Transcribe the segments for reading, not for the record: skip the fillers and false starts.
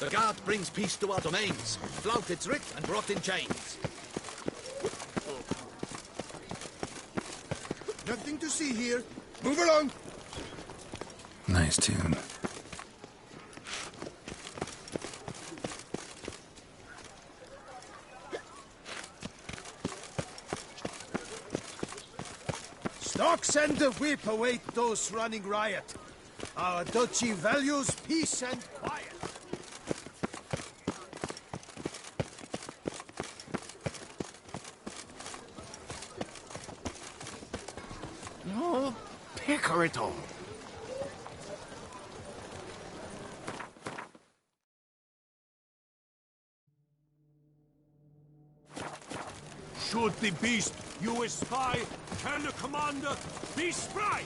The guard brings peace to our domains. Flout its writ and brought in chains. Nothing to see here. Move along. Nice tune. Stocks and the whip await those running riot. Our duchy values peace and quiet. No, Pecorito. Should the beast you espy, can the commander be spry?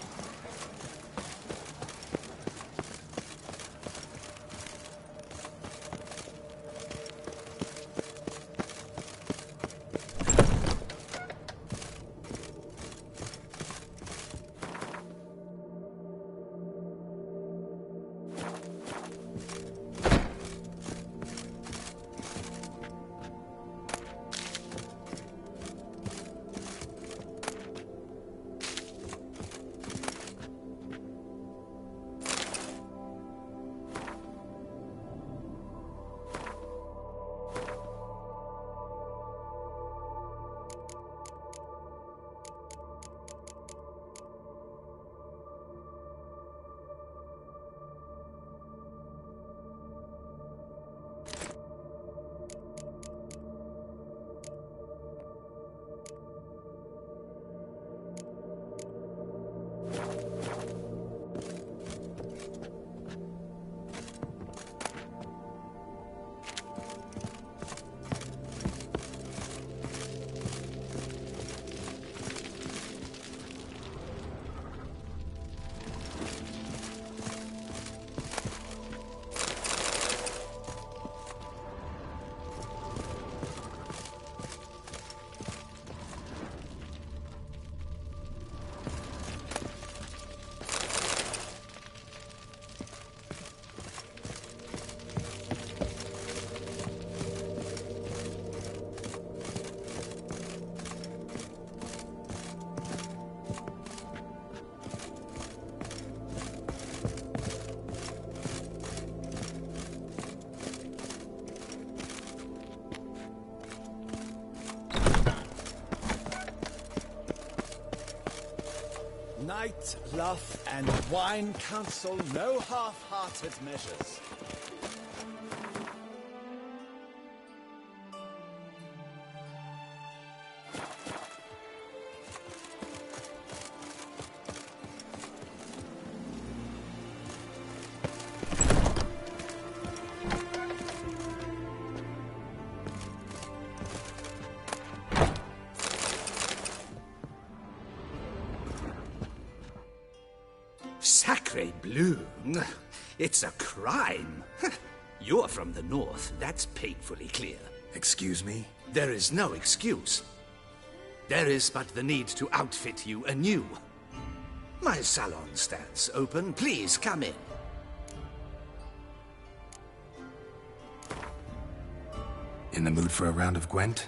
Night, love, and wine counsel no half-hearted measures. Sacre bleu! It's a crime. You're from the north, that's painfully clear. Excuse me? There is no excuse. There is but the need to outfit you anew. My salon stands open. Please come in. In the mood for a round of Gwent?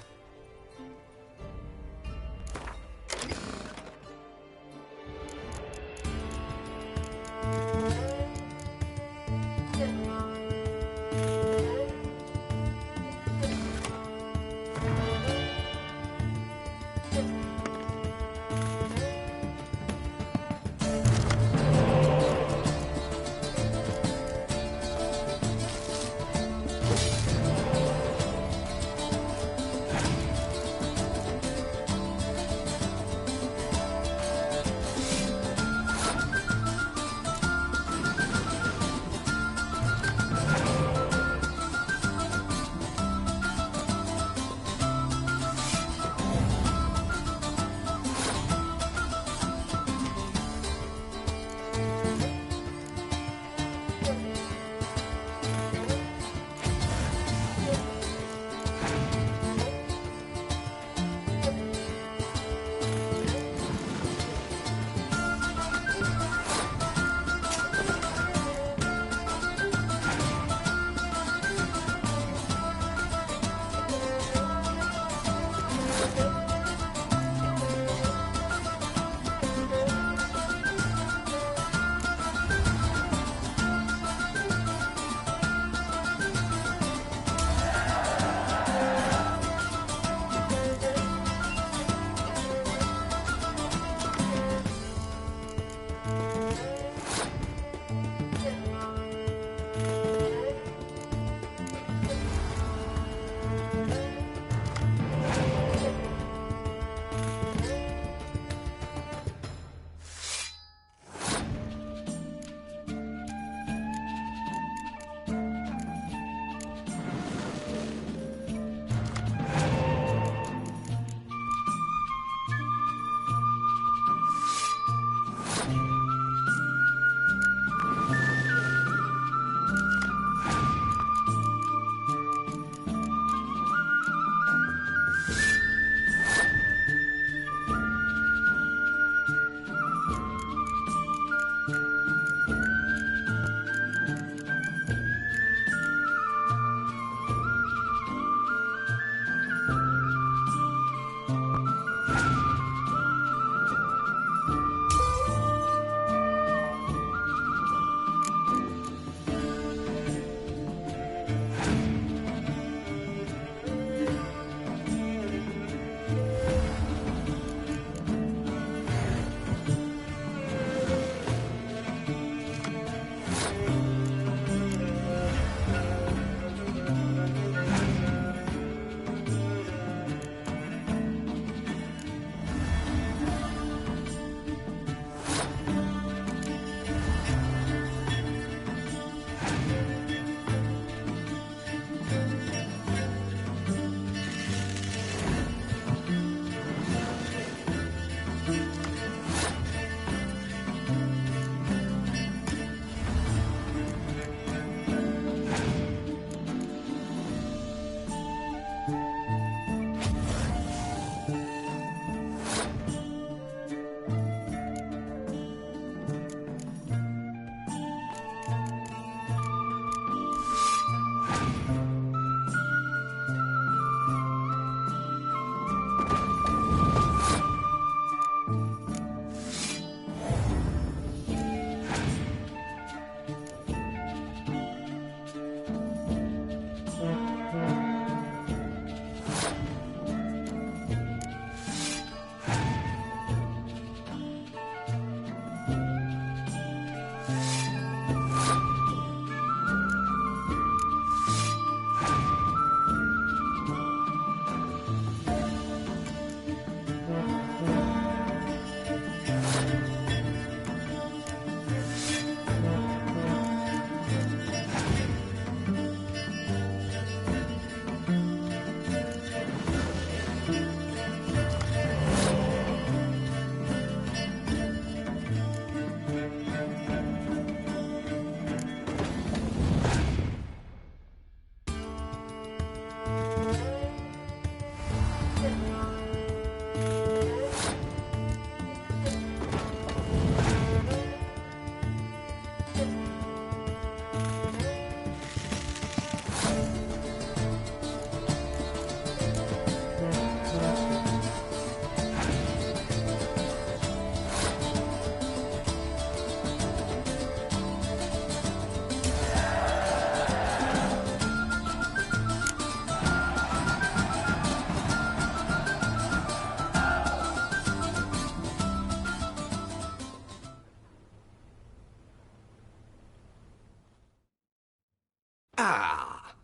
Ah,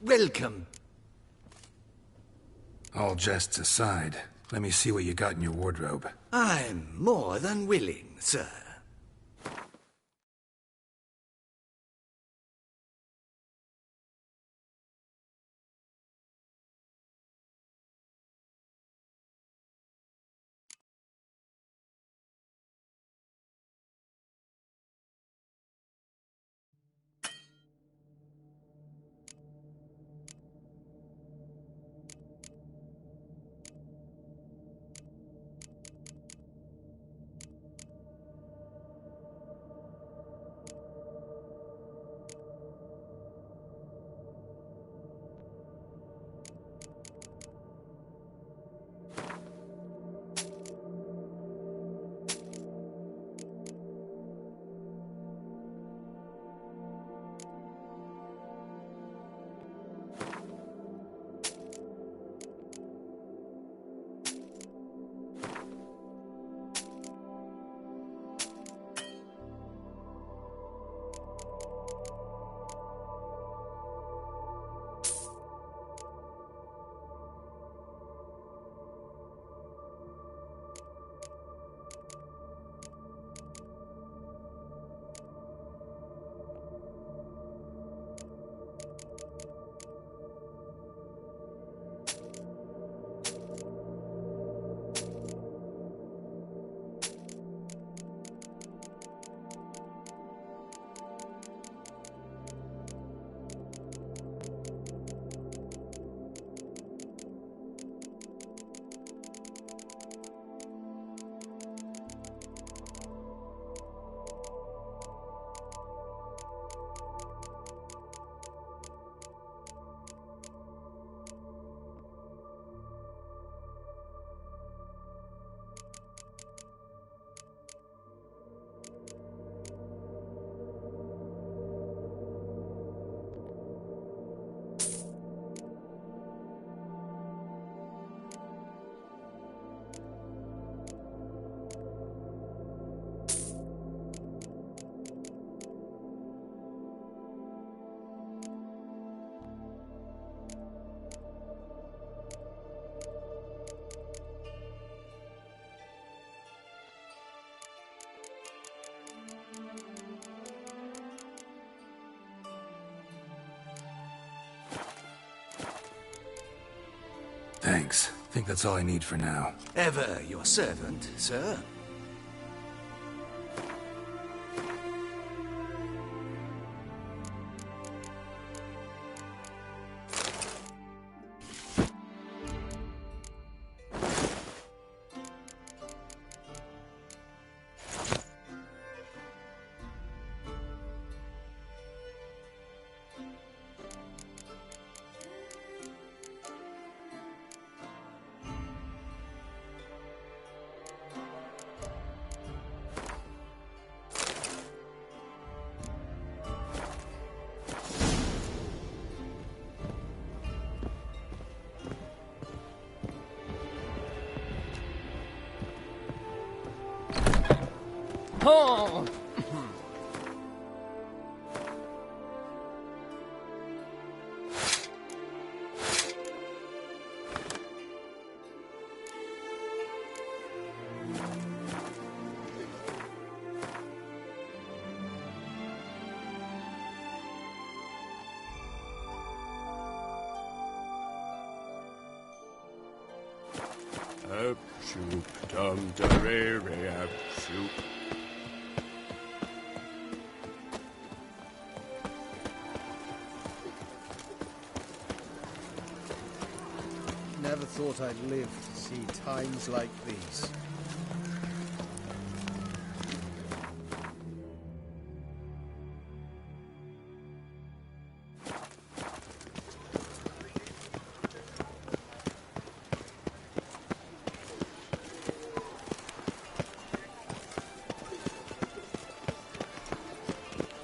welcome. All jests aside, let me see what you got in your wardrobe. I'm more than willing, sir. Thanks. Think that's all I need for now. Ever your servant, sir. Oh! Up, shoop, dum, da, re, re, up, shoop. Never thought I'd live to see times like these.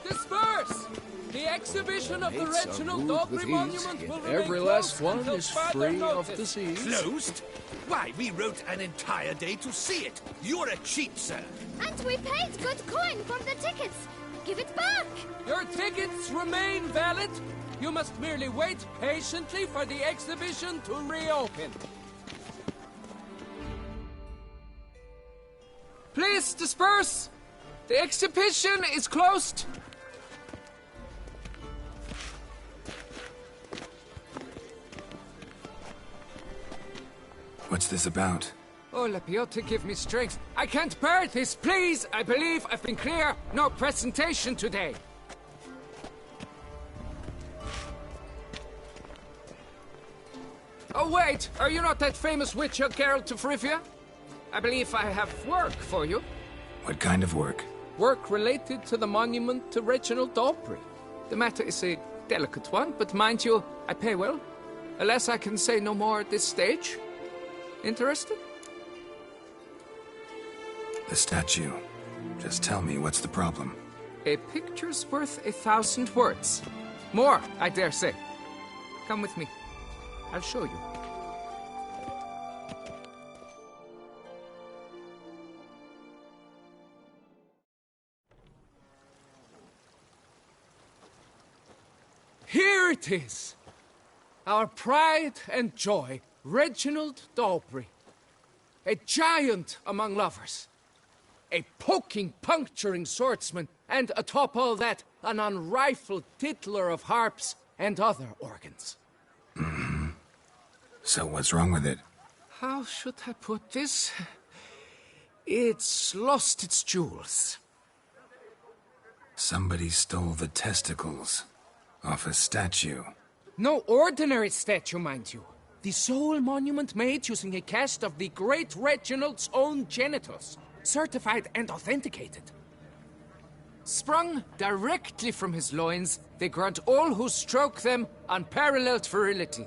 Disperse! The exhibition of the Reginald Doggery Monument will remain Every closed last one until is further free of notice. disease. Closed? Why, we wrote an entire day to see it. You're a cheat, sir. And we paid good coin for the tickets. Give it back! Your tickets remain valid. You must merely wait patiently for the exhibition to reopen. Please disperse! The exhibition is closed! What's this about? Oh, Lapiote, give me strength. I can't bear this, please! I believe I've been clear. No presentation today. Oh, wait! Are you not that famous witcher, Geralt of Rivia? I believe I have work for you. What kind of work? Work related to the monument to Reginald Daubry. The matter is a delicate one, but mind you, I pay well. Alas, I can say no more at this stage. Interested? The statue. Just tell me, what's the problem? A picture's worth 1,000 words. More, I dare say. Come with me. I'll show you. Here it is! Our pride and joy, Reginald Daubry. A giant among lovers. A poking, puncturing swordsman, and atop all that, an unrifled tittler of harps and other organs. So what's wrong with it? How should I put this? It's lost its jewels. Somebody stole the testicles off a statue. No ordinary statue, mind you. The sole monument made using a cast of the great Reginald's own genitals, certified and authenticated. Sprung directly from his loins, they grant all who stroke them unparalleled virility.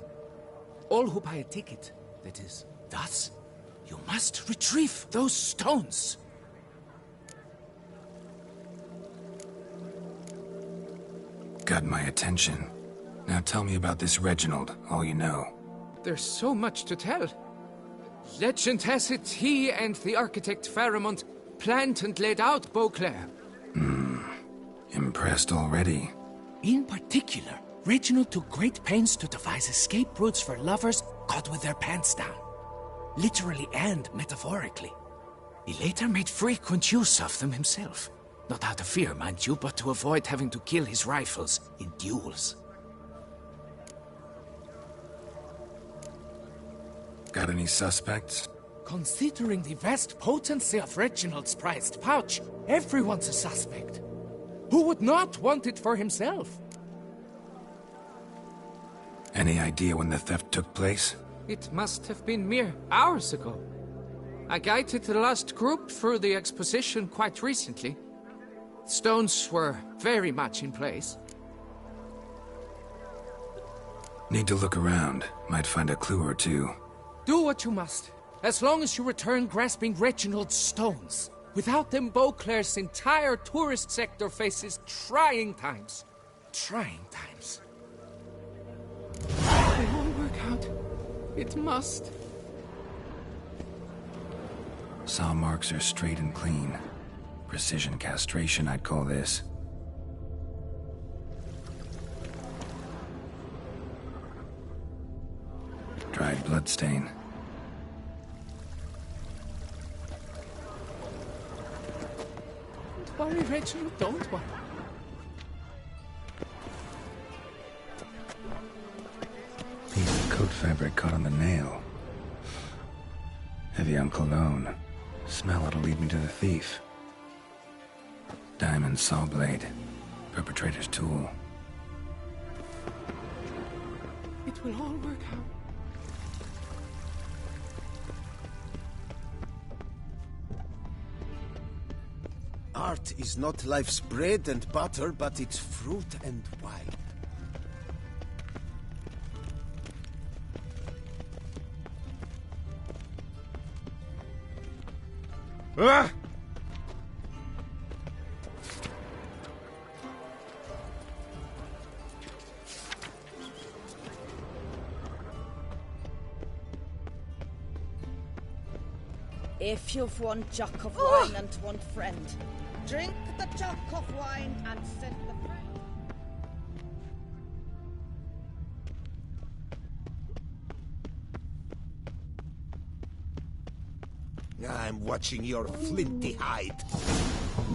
All who buy a ticket, that is. Thus, you must retrieve those stones. Got my attention. Now tell me about this Reginald, all you know. There's so much to tell. Legend has it he and the architect Faramond planned and laid out Beauclair. Impressed already? In particular, Reginald took great pains to devise escape routes for lovers caught with their pants down. Literally and metaphorically. He later made frequent use of them himself. Not out of fear, mind you, but to avoid having to kill his rivals in duels. Got any suspects? Considering the vast potency of Reginald's prized pouch, everyone's a suspect. Who would not want it for himself? Any idea when the theft took place? It must have been mere hours ago. I guided the last group through the exposition quite recently. Stones were very much in place. Need to look around. Might find a clue or two. Do what you must, as long as you return grasping Reginald's stones. Without them, Beauclair's entire tourist sector faces trying times. Trying times. It won't work out. It must. Saw marks are straight and clean. Precision castration, I'd call this. Dried bloodstain. Don't worry, Reginald, don't worry. Piece of coat fabric caught on the nail. Heavy on cologne. Smell it'll lead me to the thief. Diamond saw blade. Perpetrator's tool. It will all work out. Art is not life's bread and butter, but its fruit and wine. Ah! If you've one jock of wine and one friend, drink the jock of wine and send the friend. I'm watching your flinty hide.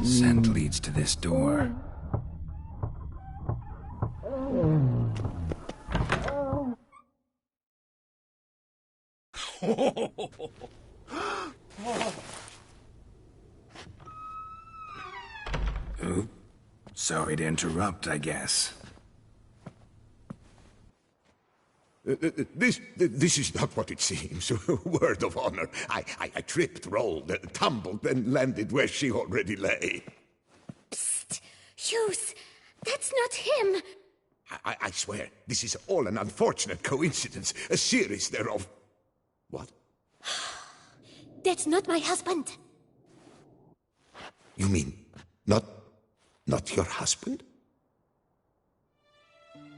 Scent leads to this door. Oop. Sorry to interrupt, I guess. This is not what it seems. Word of honor. I tripped, rolled, tumbled, and landed where she already lay. Psst! Hughes! That's not him! I swear, this is all an unfortunate coincidence. A series thereof. What? That's not my husband. You mean, not your husband?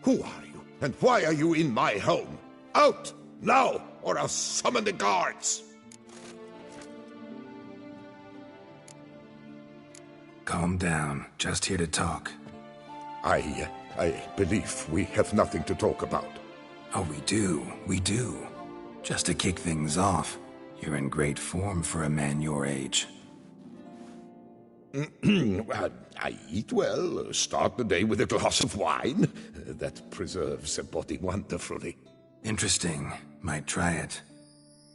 Who are you? And why are you in my home? Out! Now! Or I'll summon the guards! Calm down. Just here to talk. I believe we have nothing to talk about. Oh, we do. We do. Just to kick things off, you're in great form for a man your age. I eat well, start the day with a glass of wine. That preserves a body wonderfully. Interesting. Might try it.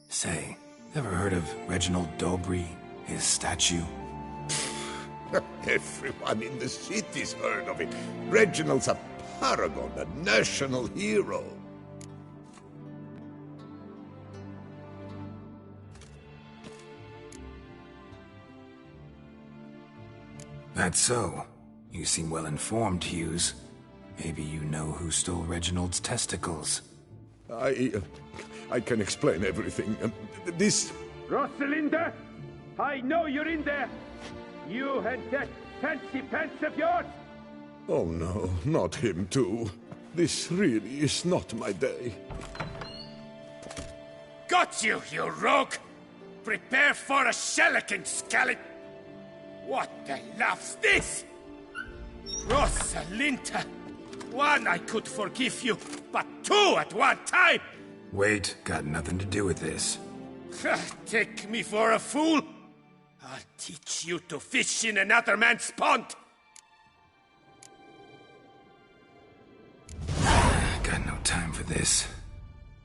Say, ever heard of Reginald Dobry, his statue? Everyone in the city's heard of it. Reginald's a paragon, a national hero. That's so. You seem well informed, Hughes. Maybe you know who stole Reginald's testicles. I can explain everything. This... Rosalinda, I know you're in there. You and that fancy pants of yours. Oh no, not him too. This really is not my day. Got you, you rogue! Prepare for a shellacking, scallop! What the laugh's this? Rosalinda! One I could forgive you, but two at one time! Wait, got nothing to do with this. Take me for a fool? I'll teach you to fish in another man's pond! Got no time for this.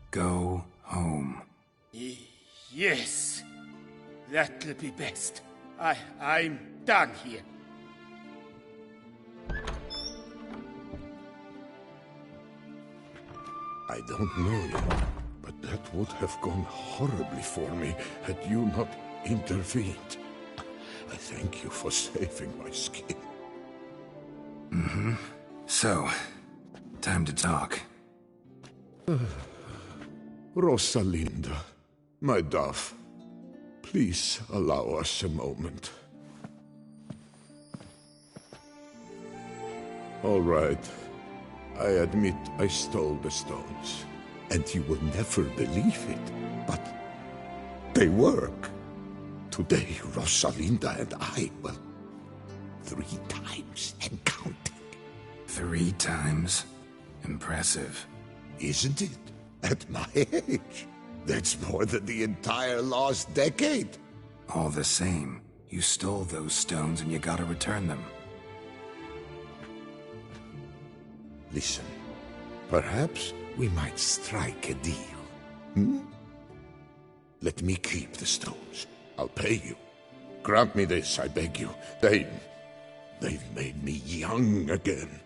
Go home. Yes. That'll be best. I'm done here. I don't know you, but that would have gone horribly for me had you not intervened. I thank you for saving my skin. Mm-hmm. So, time to talk. Rosalinda, my dove, please allow us a moment. All right. I admit I stole the stones, and you will never believe it, but they work. Today, Rosalinda and I, well, 3 times and counting. 3 times? Impressive. Isn't it? At my age. That's more than the entire last decade. All the same, you stole those stones and you gotta return them. Listen, perhaps we might strike a deal. Hmm? Let me keep the stones. I'll pay you. Grant me this, I beg you. They've made me young again.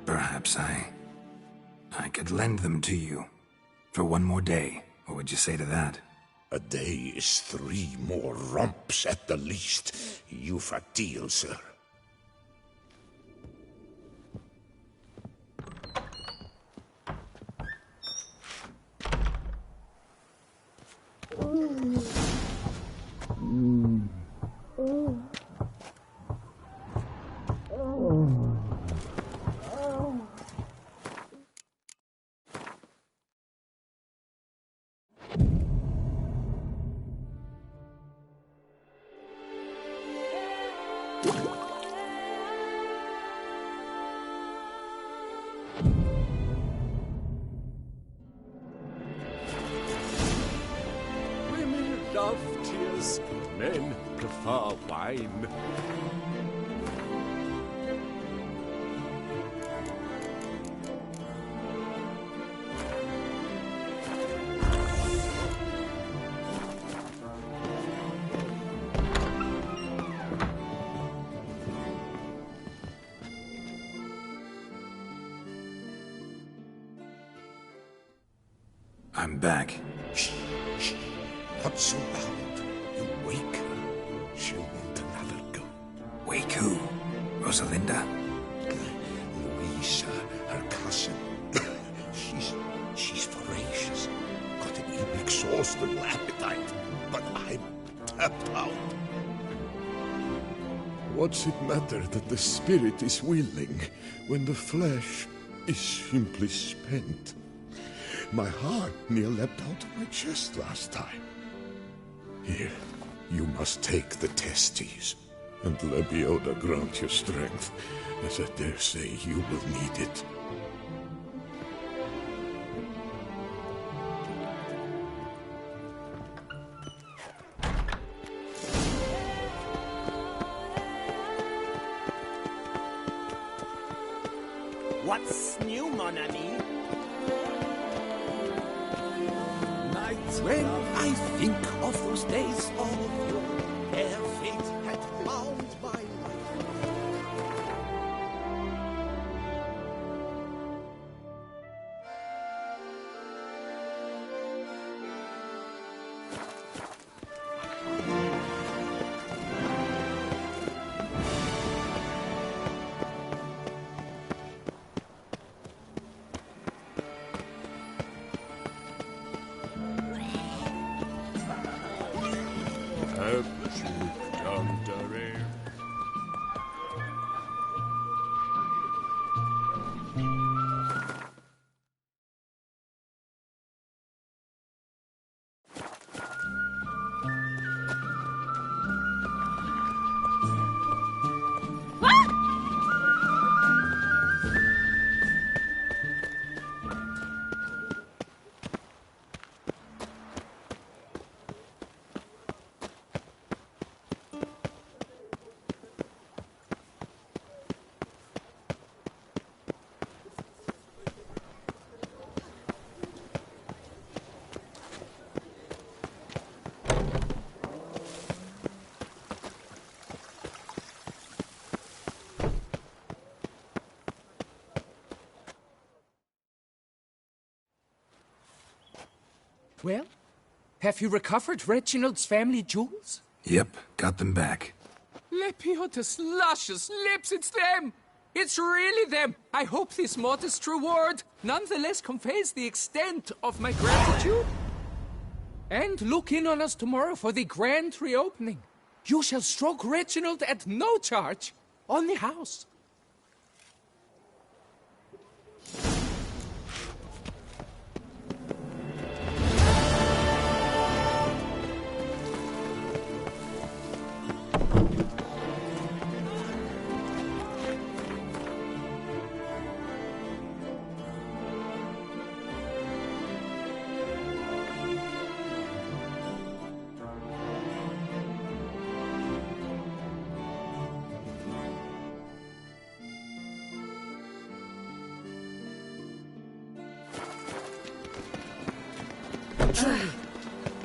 Perhaps I could lend them to you. For 1 more day. What would you say to that? A day is 3 more romps at the least. You've a deal, sir. juice. Men prefer wine. I'm back. Shh, shh. Not so loud. You wake her. She'll want another go. Wake who? Rosalinda? Louisa, her cousin. She's voracious. Got an inexhaustible appetite. But I'm tapped out. What's it matter that the spirit is willing when the flesh is simply spent? My heart near leapt out of my chest last time. Here, you must take the testes, and Lebioda grant your strength, as I dare say you will need it. What's new, mon ami? When I think of those days of yore, ere fate had bound my life. Well, have you recovered Reginald's family jewels? Yep, got them back. Lepioda's luscious lips, it's them! It's really them! I hope this modest reward nonetheless conveys the extent of my gratitude. And look in on us tomorrow for the grand reopening. You shall stroke Reginald at no charge on the house.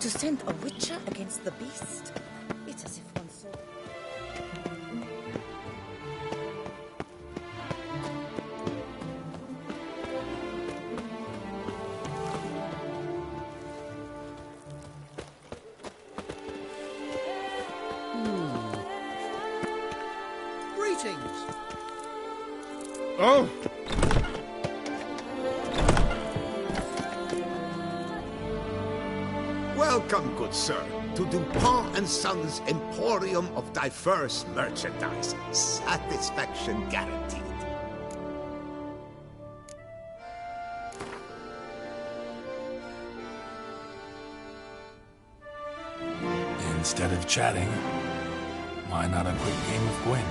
To send a witcher against the beast? It's as if one saw... Greetings. Oh! Welcome, good sir, to Dupont and Sons' Emporium of diverse merchandise. Satisfaction guaranteed. Instead of chatting, why not a quick game of Gwent?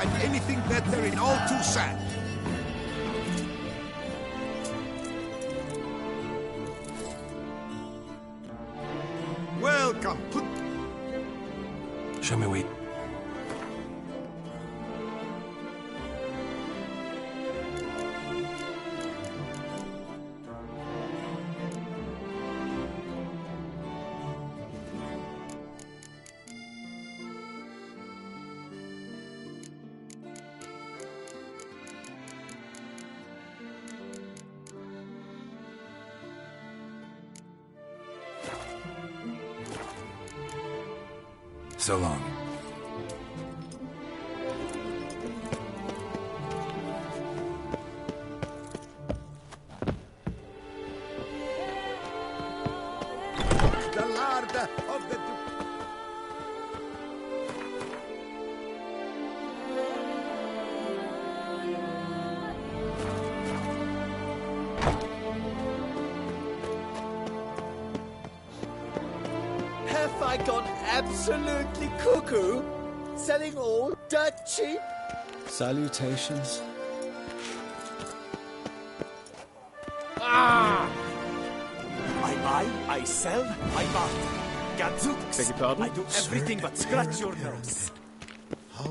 find anything better in all Toussaint. Welcome. Show me where. So long. The Lord of the... Have I gone absolutely cuckoo? Selling all dirt cheap? Salutations. I buy, I sell, I barter. Gadzooks. Beg your pardon? I do everything but scratch your nose. How the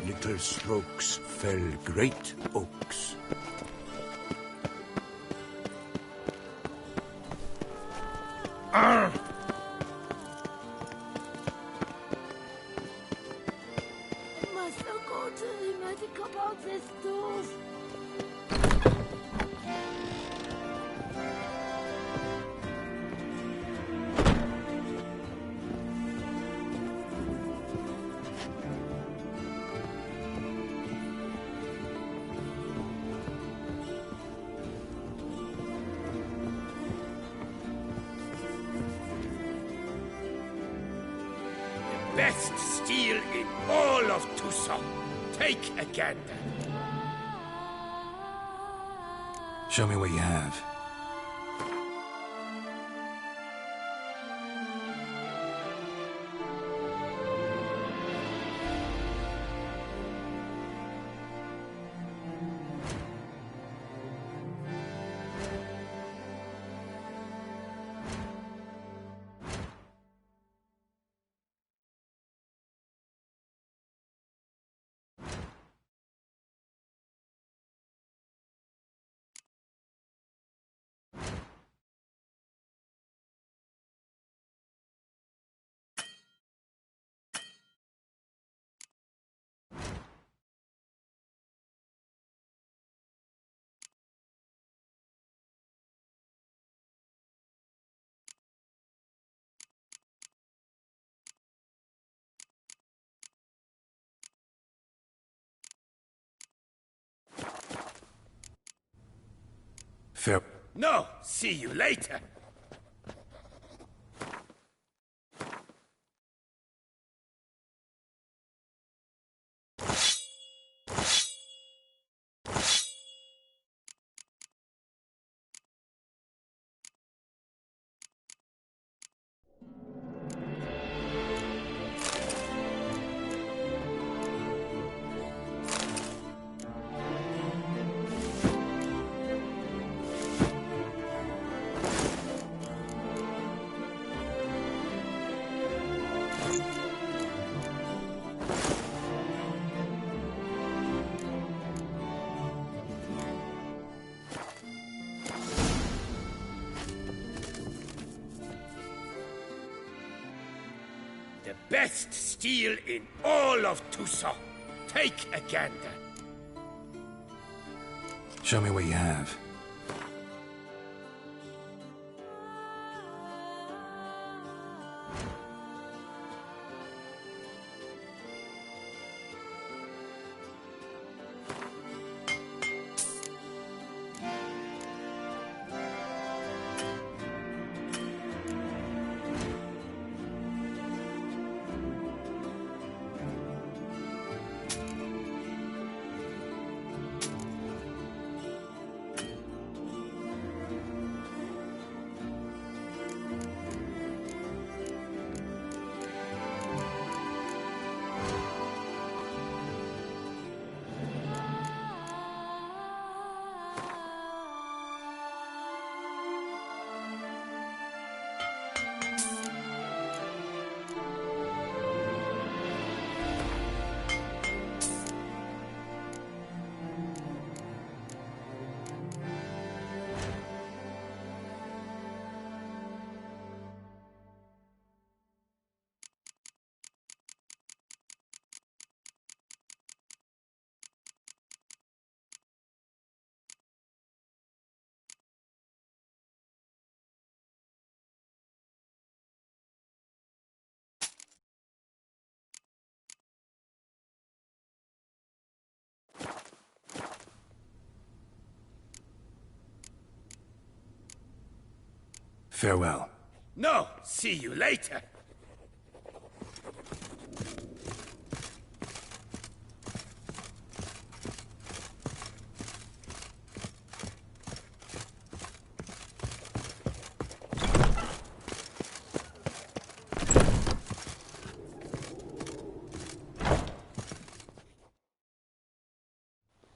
mighty little strokes fell great oaks. Must I go to the magic about this tools? Best steel in all of Toussaint. Take a gander. Show me what you have. Fair. No, see you later. The best steel in all of Toussaint. Take a gander. Show me what you have. Farewell. No, see you later.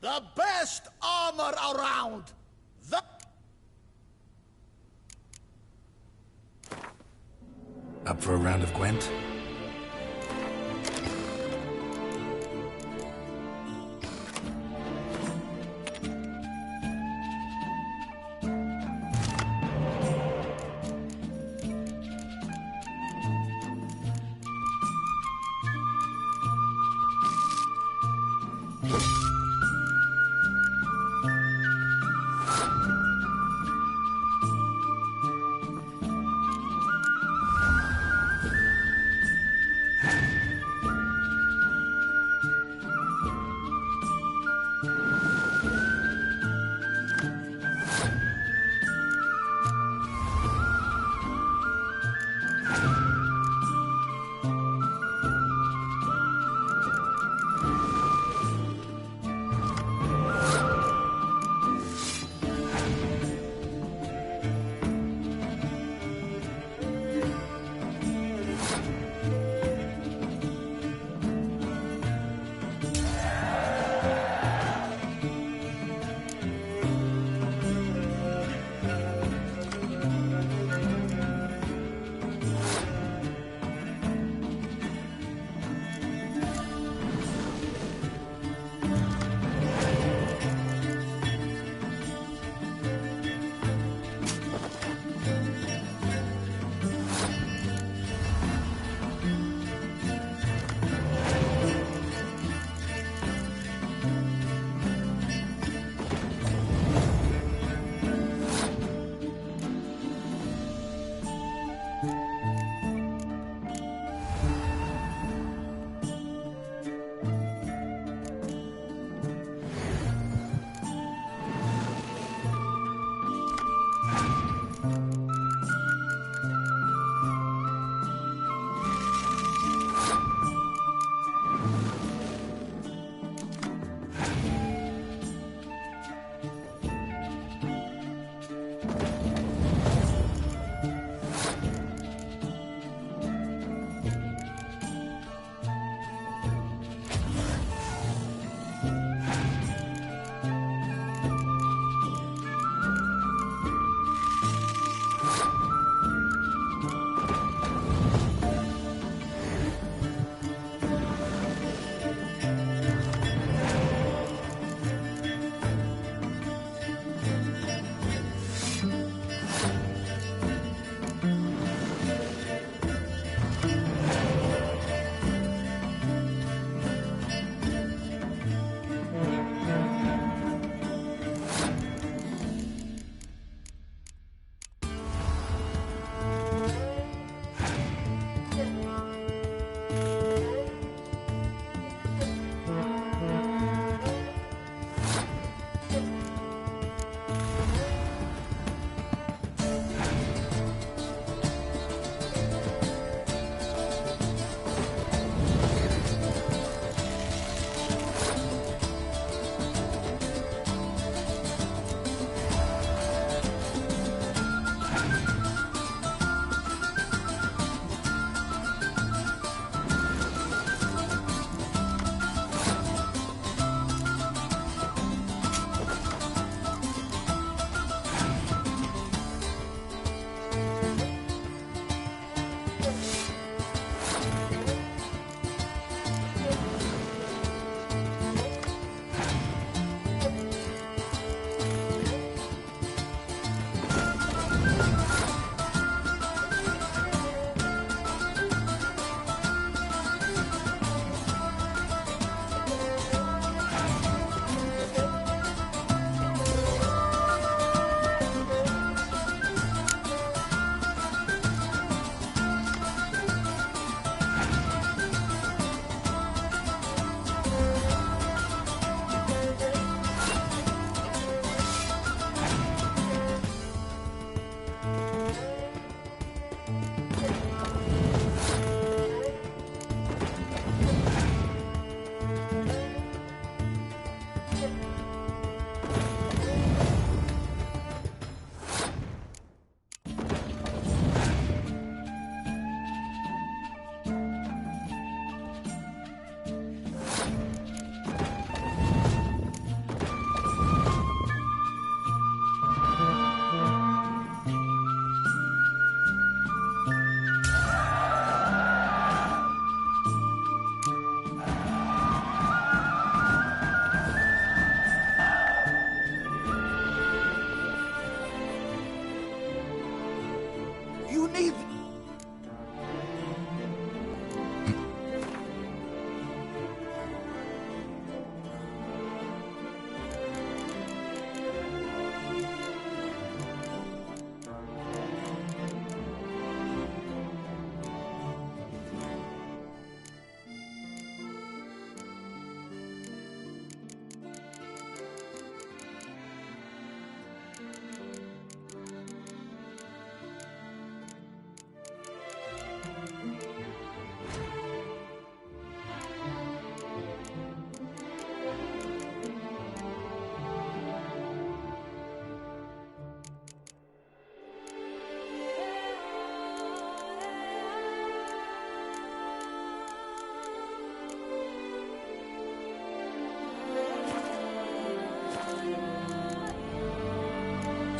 The best armor around! Up for a round of Gwent?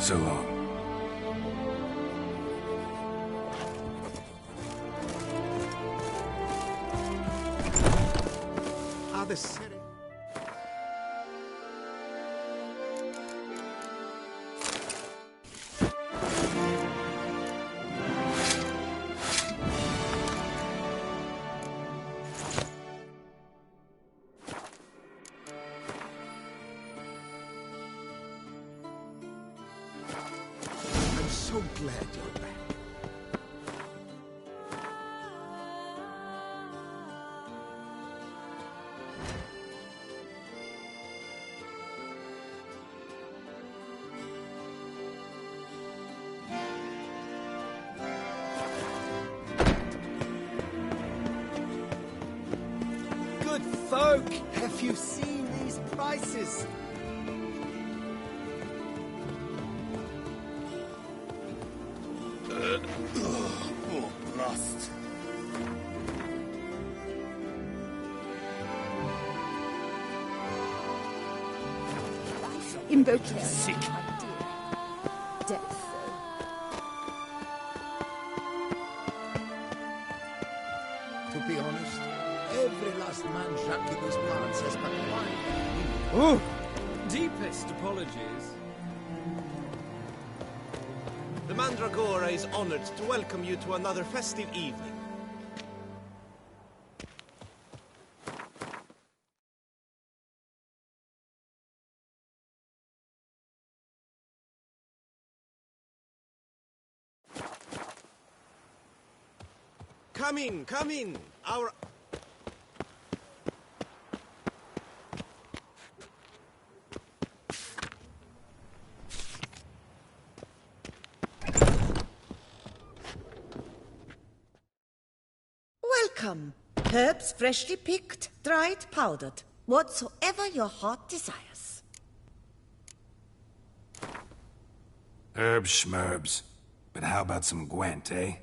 So long. The city. I'm so glad you're back. Good folk, have you seen these prices? Oh, blast. Invoking Sick. death. To be honest, every last man Jacques in these parts has but one. Oh! Deepest apologies. The Mandragora is honored to welcome you to another festive evening. Come in. Our... Welcome. Herbs freshly picked, dried, powdered. Whatsoever your heart desires. Herbs schmerbs. But how about some Gwent, eh?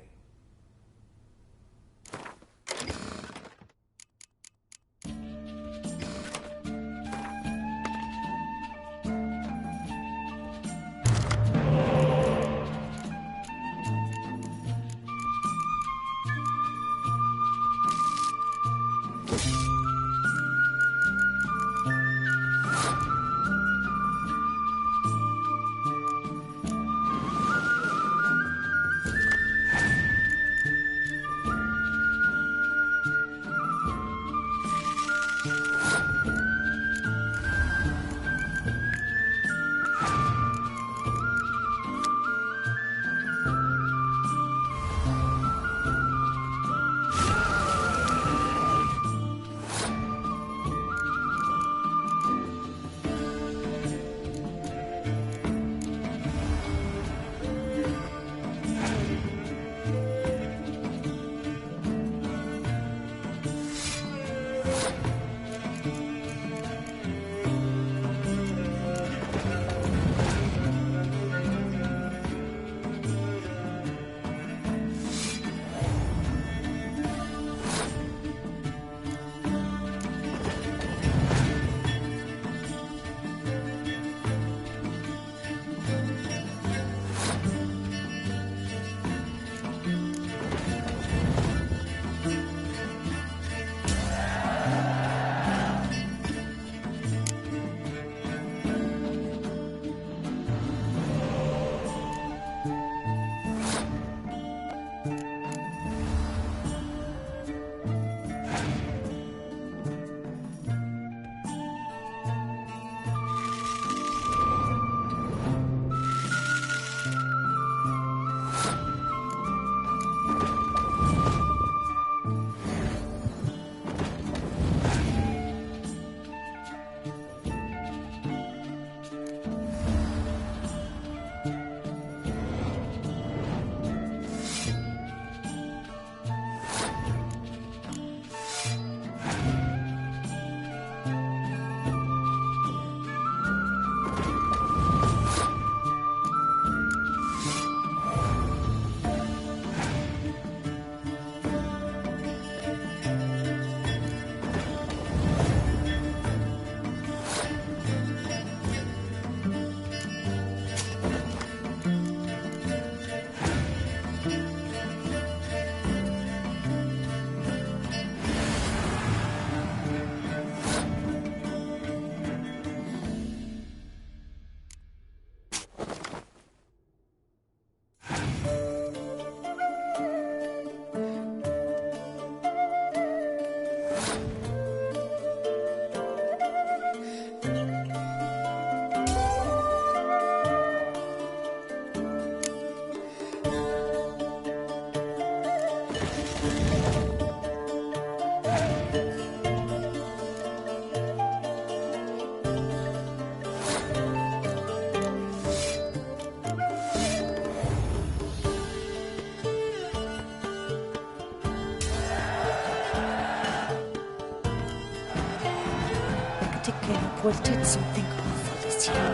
Beckett came up with something awful this year.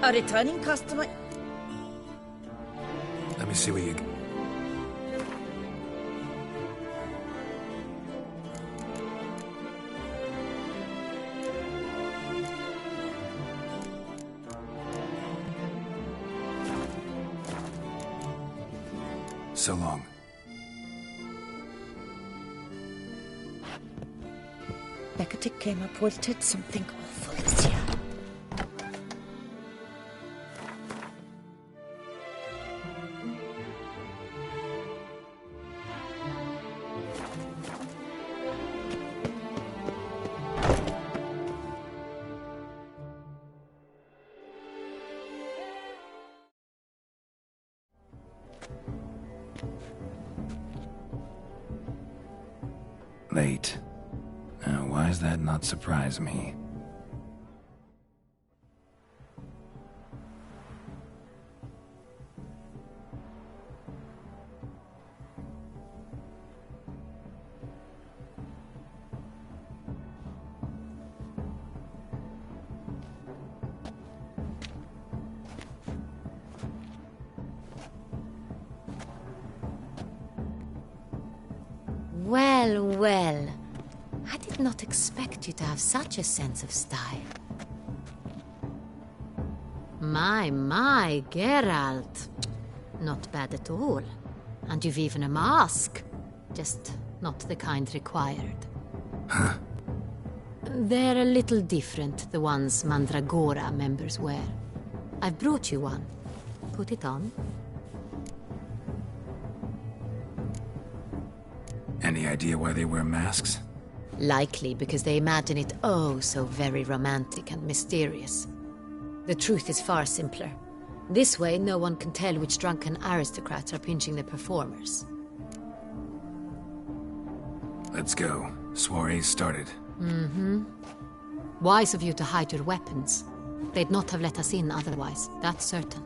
A returning customer. Let me see what you... So long. Beckett came up with something awful this year. Late. Now, why does that not surprise me? Well, well. I did not expect you to have such a sense of style. My, Geralt. Not bad at all. And you've even a mask. Just not the kind required. Huh? They're a little different, the ones Mandragora members wear. I've brought you one. Put it on. Any idea why they wear masks? Likely because they imagine it oh so very romantic and mysterious. The truth is far simpler. This way, no one can tell which drunken aristocrats are pinching the performers. Let's go. Soiree's started. Mm-hmm. Wise of you to hide your weapons. They'd not have let us in otherwise, that's certain.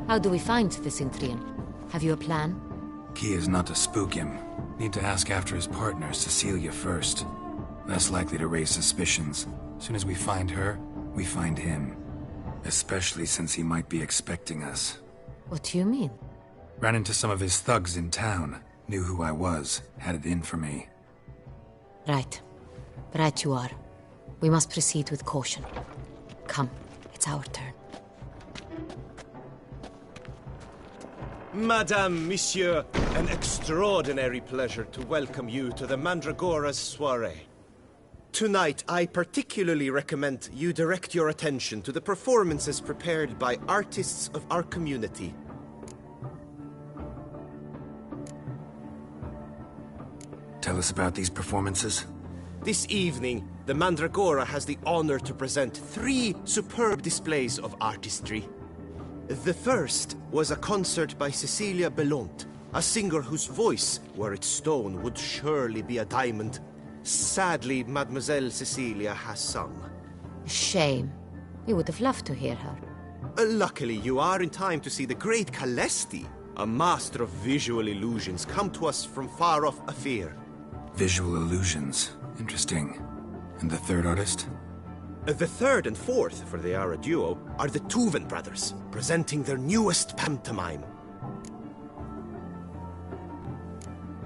How do we find the Cintrian? Have you a plan? Key is not to spook him. Need to ask after his partner, Cecilia, first. Less likely to raise suspicions. Soon as we find her, we find him. Especially since he might be expecting us. What do you mean? Ran into some of his thugs in town. Knew who I was. Had it in for me. Right. Right you are. We must proceed with caution. Come, it's our turn. Madame, Monsieur, an extraordinary pleasure to welcome you to the Mandragora's soiree. Tonight, I particularly recommend you direct your attention to the performances prepared by artists of our community. Tell us about these performances. This evening, the Mandragora has the honor to present 3 superb displays of artistry. The first was a concert by Cecilia Belont, a singer whose voice, were it stone, would surely be a diamond. Sadly, Mademoiselle Cecilia has sung. Shame. We would have loved to hear her. Luckily, you are in time to see the great Calesti, a master of visual illusions, come to us from far off Afir. Visual illusions. Interesting. And the third artist? The third and fourth, for they are a duo, are the Tuven brothers, presenting their newest pantomime.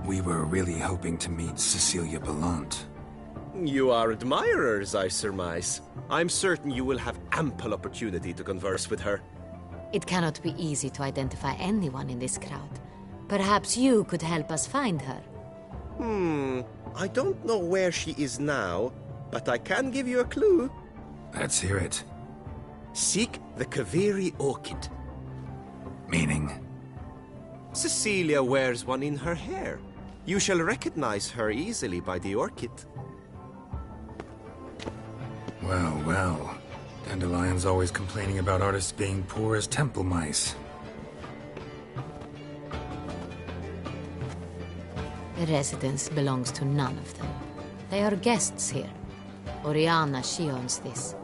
We were really hoping to meet Cecilia Belont. You are admirers, I surmise. I'm certain you will have ample opportunity to converse with her. It cannot be easy to identify anyone in this crowd. Perhaps you could help us find her. I don't know where she is now, but I can give you a clue. Let's hear it. Seek the Kaviri orchid. Meaning? Cecilia wears one in her hair. You shall recognize her easily by the orchid. Well, well. Dandelion's always complaining about artists being poor as temple mice. The residence belongs to none of them. They are guests here. Oriana, she owns this.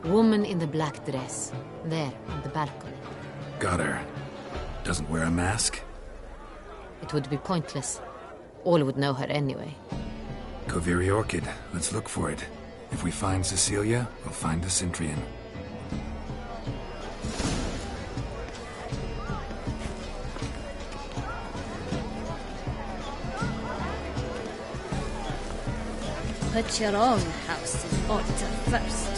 Woman in the black dress. There, on the balcony. Got her. Doesn't wear a mask? It would be pointless. All would know her anyway. Koviri Orchid. Let's look for it. If we find Cecilia, we'll find the Centrian. Put your own house in order first.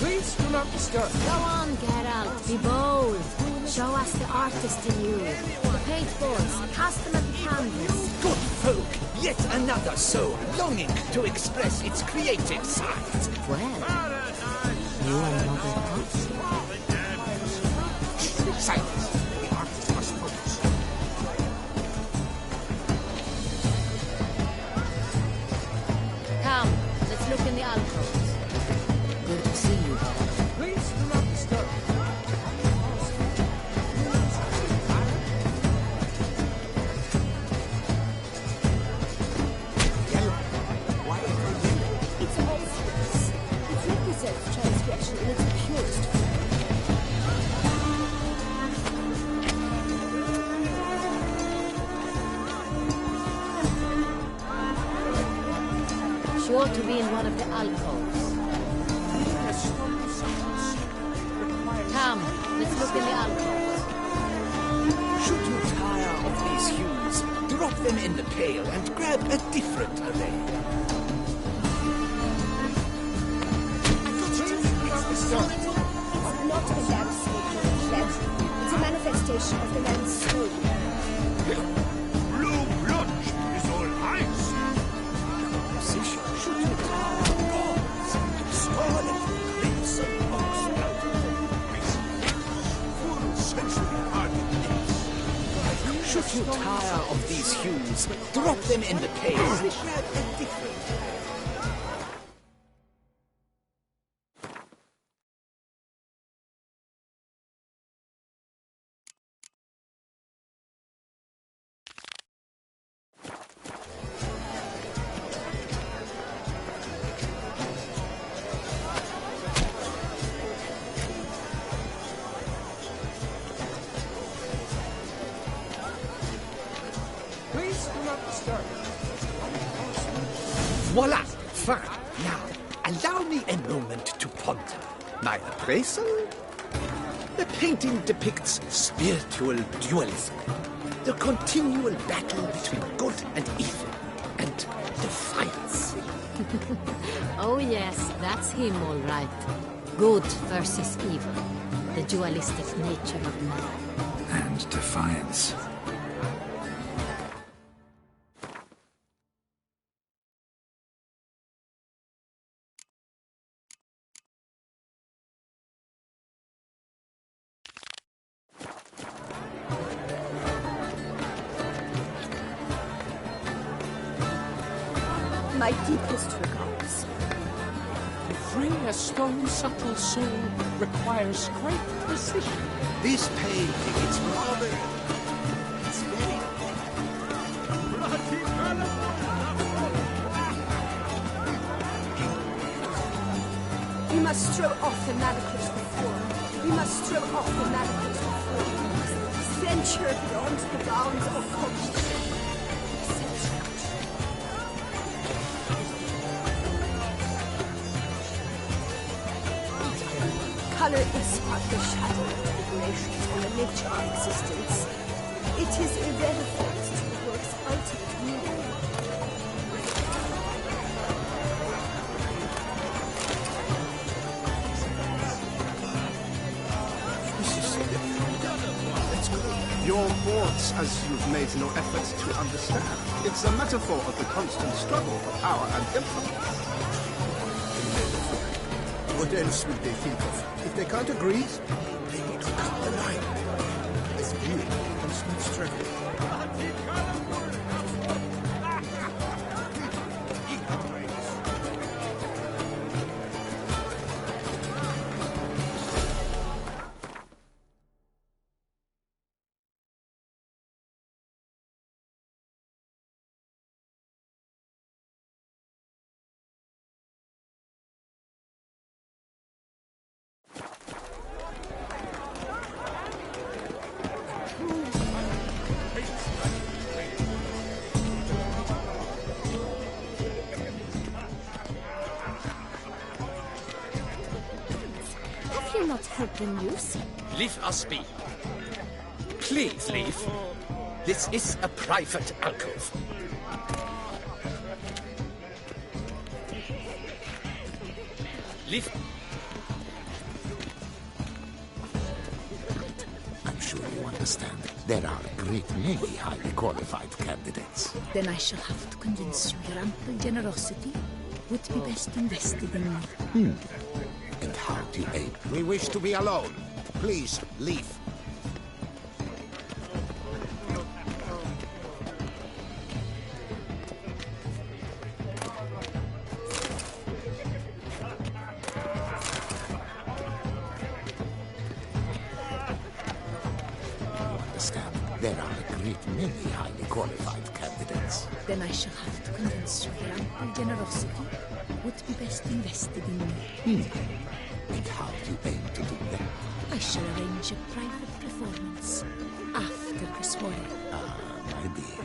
Please do not disturb. Go on, Geralt. Be bold. Show us the artist in you. The paintballs. Cast them at the canvas. Good folk, yet another soul longing to express its creative side. Well, you are not a artist. Silence. The artist must focus. Come, let's look in the alcoves. Good to see you, Geralt. Please do not disturb. It's obvious. It represents transgression in its purest form. She ought to be in one of the alcoves. Come, let's look in the alcoves. Should you tire of these hues, drop them in the pail and grab a different array. It's not a landscape of flesh. It's a manifestation of the man's soul. Blue blood is all ice. Position should you tire of gods, scarlet crimson Full sensory hardness. Should you tire of these hues, drop them in the pail and grab a different array. Please do not disturb. Voila! Fine. Now, allow me a moment to ponder. My appraisal? The painting depicts spiritual dualism. The continual battle between good and evil. And defiance. Oh yes, that's him all right. Good versus evil. The dualistic nature of man. And defiance. My deepest regards. To free a stone subtle soul requires great precision. This painting, it's rather... It's very... We must throw off the manacles of form. We must throw off the manacles of form. Venture beyond the bounds of cognition. Color is but the shadow of figurations on the nature of existence. It is irrelevant to the work's ultimate meaning. Let's go. Your thoughts, as you've made no effort to understand. It's a metaphor of the constant struggle for power and influence. What else would they think of? If they can't agree, they need to cut the line. It's you, constant struggle. heard the news? Leave us be. Please leave. This is a private alcove. Leave. I'm sure you understand. There are a great many highly qualified candidates. Then I shall have to convince you your ample generosity would be best invested in me. And how do you aim? We wish to be alone. Please, leave. There are a great many highly qualified candidates. Then I shall have to convince you your ample generosity would be best invested in me. And how do you aim to do that? I shall arrange a private performance after Criswell. Ah, my dear,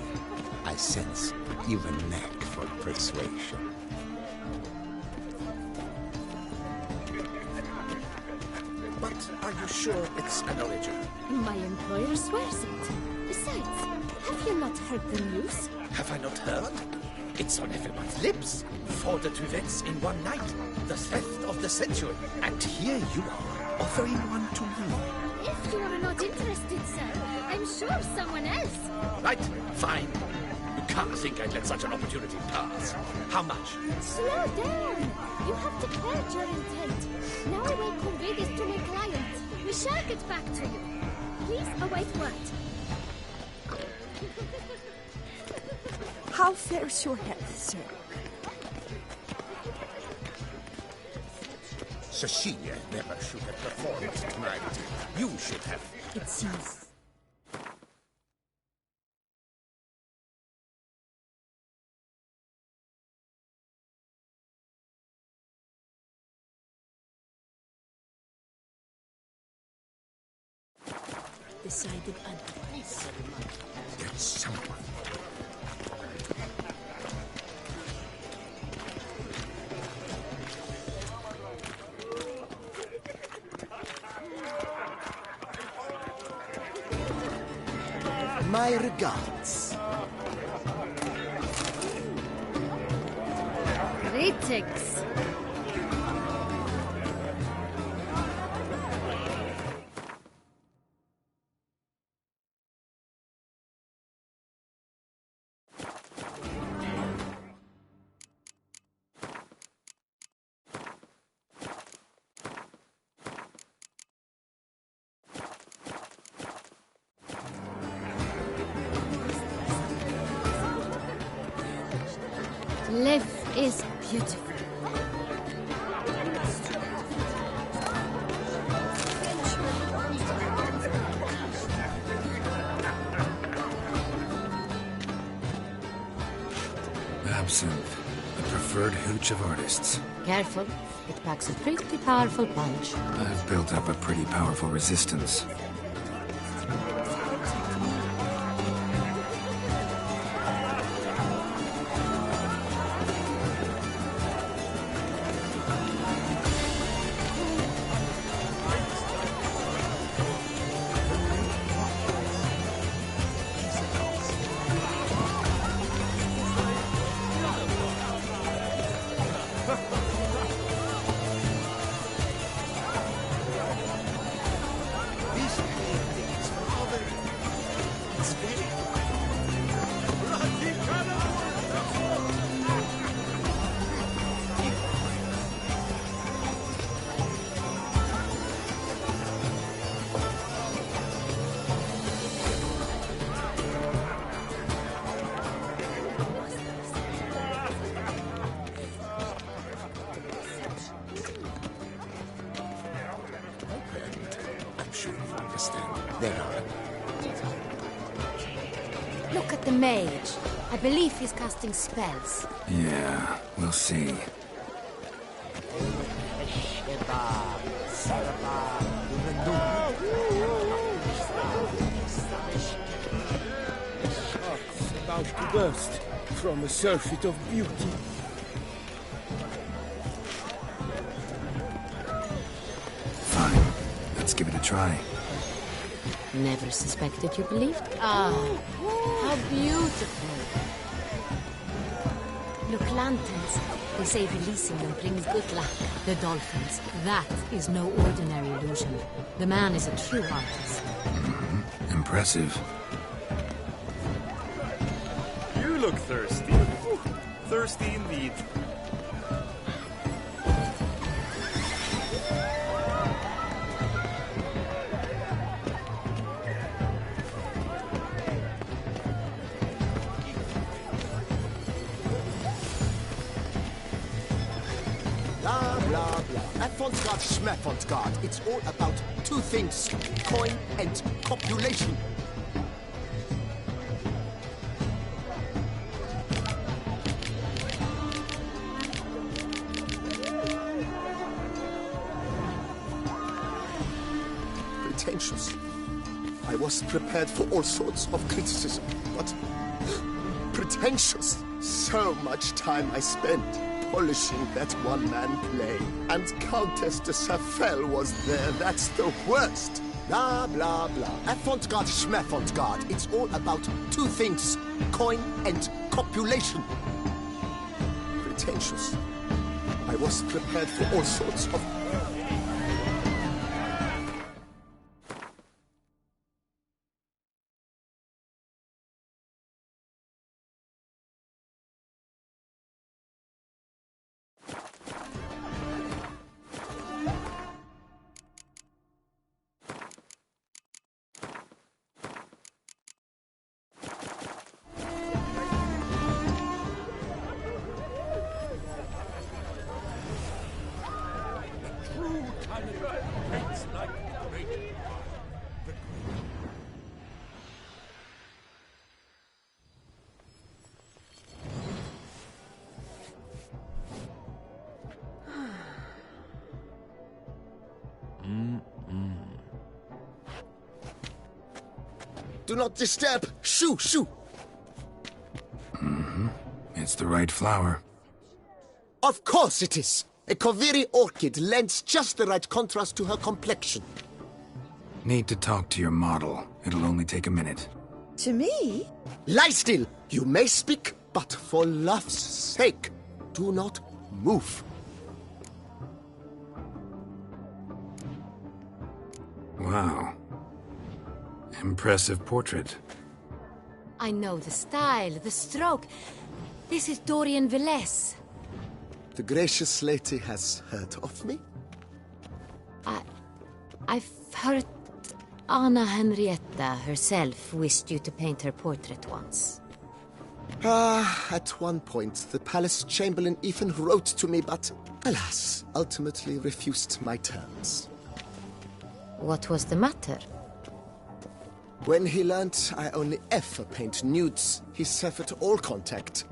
I sense you've a knack for persuasion. But are you sure it's an origin? My employer swears it. Besides, have you not heard the news? Have I not heard? It's on everyone's lips. 4 duets in one night. The theft of the century. And here you are, offering one to me. If you are not interested, sir, I'm sure someone else. Right, fine. You can't think I'd let such an opportunity pass. How much? Slow down. You have declared your intent. Now I will convey this to my client. We shall get back to you. Please await word. How fares your health, sir? Cecilia never should have performed tonight. You should have. It seems. Decided otherwise. There's someone. My regards. Greetings. Liv is beautiful. Absinthe, the preferred hooch of artists. Careful, it packs a pretty powerful punch. I've built up a pretty powerful resistance. Look at the mage. I believe he's casting spells. Yeah, we'll see. About to burst from a surfeit of beauty. Fine. try. Never suspected you believed? Ah, how beautiful. Look, lanterns. They say releasing them brings good luck. The dolphins. That is no ordinary illusion. The man is a true artist. Impressive. You look thirsty. Thirsty indeed. Blah, blah, blah. Affontgard, Schmeffontgard. It's all about two things. Coin and copulation. Pretentious. I was prepared for all sorts of criticism, but pretentious. So much time I spent polishing that one-man play. And Countess de Safel was there. That's the worst. Blah, blah, blah. Affontgard, Schmeffontgard. It's all about two things. Coin and copulation. Pretentious. I was prepared for all sorts of... Do not disturb! Shoo, shoo! It's the right flower. Of course it is! A Koviri orchid lends just the right contrast to her complexion. Need to talk to your model. It'll only take a minute. To me? Lie still! You may speak, but for love's sake, do not move. Wow. Impressive portrait. I know the style, the stroke. This is Dorian Velez. The gracious lady has heard of me? I've heard Anna Henrietta herself wished you to paint her portrait once. At one point, the palace chamberlain even wrote to me, but, alas, ultimately refused my terms. What was the matter? When he learned I only ever paint nudes, he severed all contact.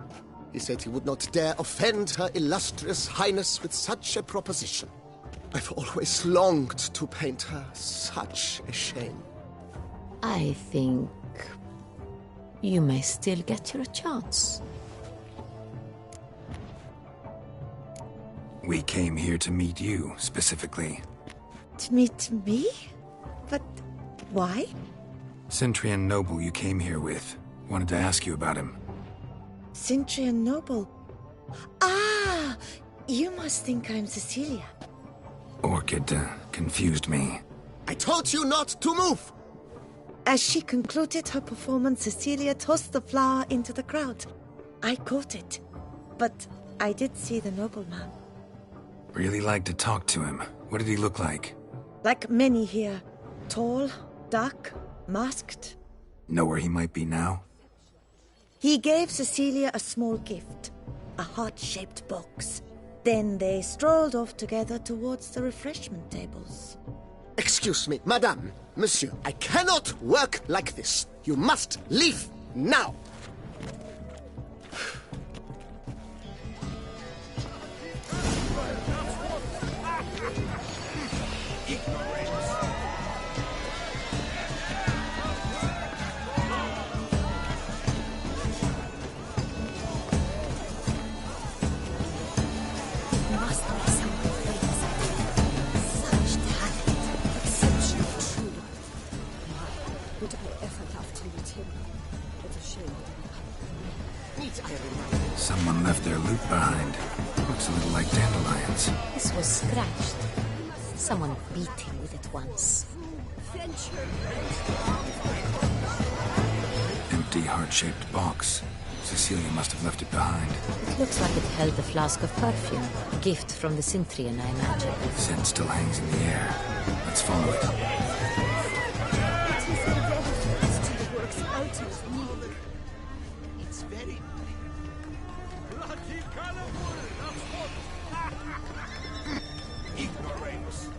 He said he would not dare offend her illustrious highness with such a proposition. I've always longed to paint her. Such a shame. I think you may still get your chance. We came here to meet you, specifically. To meet me? But why? Centrian noble you came here with. Wanted to ask you about him. Centrian noble? Ah! You must think I'm Cecilia. Orchid confused me. I told you not to move! As she concluded her performance, Cecilia tossed the flower into the crowd. I caught it, but I did see the nobleman. Really like to talk to him. What did he look like? Like many here. Tall, dark, masked. Know where he might be now? He gave Cecilia a small gift, a heart-shaped box. Then they strolled off together towards the refreshment tables. Excuse me, madame, monsieur, I cannot work like this. You must leave now. Someone left their loot behind. Looks a little like dandelions. This was scratched. Someone beat him with it once. Empty heart-shaped box. Cecilia must have left it behind. It looks like it held a flask of perfume. A gift from the Cintrian, I imagine. Scent still hangs in the air. Let's follow it. It's very bloody colorful. Ignoramus.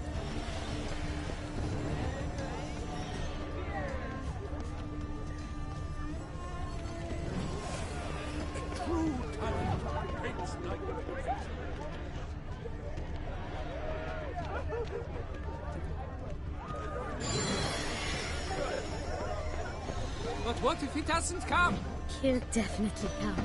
But what if he doesn't come? He'll definitely come.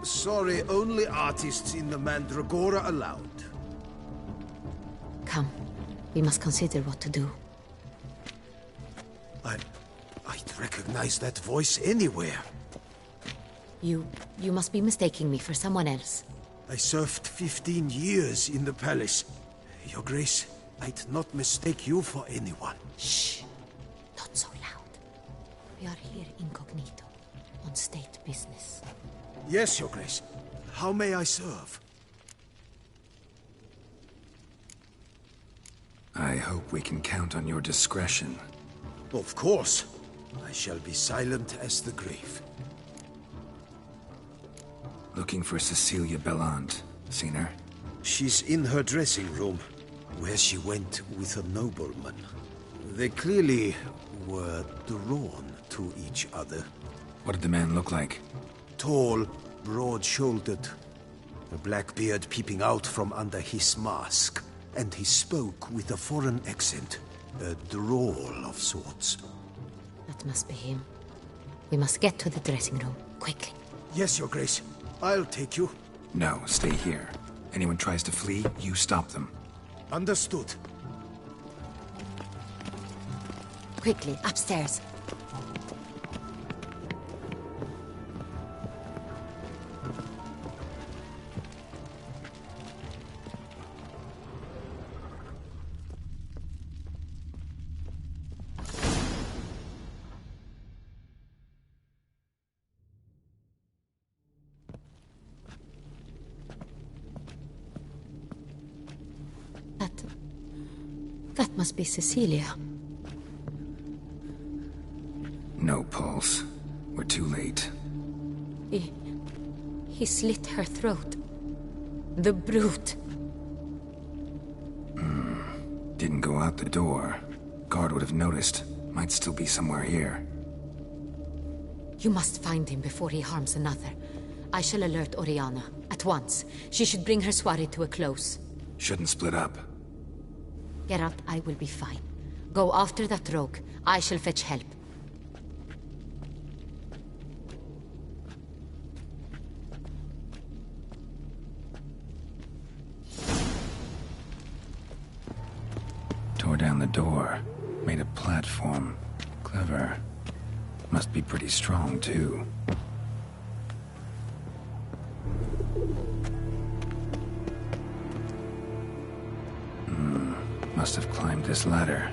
Sorry, only artists in the Mandragora allowed. Come. We must consider what to do. I'd recognize that voice anywhere. You must be mistaking me for someone else. I served 15 years in the palace. Your Grace, I'd not mistake you for anyone. Shh. Not so loud. We are here incognito, on state business. Yes, Your Grace. How may I serve? I hope we can count on your discretion. Of course. I shall be silent as the grave. Looking for Cecilia Bellant. Seen her? She's in her dressing room, where she went with a nobleman. They clearly were drawn to each other. What did the man look like? Tall, broad-shouldered, a black beard peeping out from under his mask, and he spoke with a foreign accent, a drawl of sorts. That must be him. We must get to the dressing room, quickly. Yes, Your Grace. I'll take you. No, stay here. Anyone tries to flee, you stop them. Understood. Quickly, upstairs. That must be Cecilia. No pulse. We're too late. He slit her throat. The brute. Didn't go out the door. Guard would have noticed. Might still be somewhere here. You must find him before he harms another. I shall alert Oriana. At once. She should bring her soiree to a close. Shouldn't split up. Geralt, I will be fine. Go after that rogue. I shall fetch help. Tore down the door. Made a platform. Clever. Must be pretty strong, too. Must have climbed this ladder.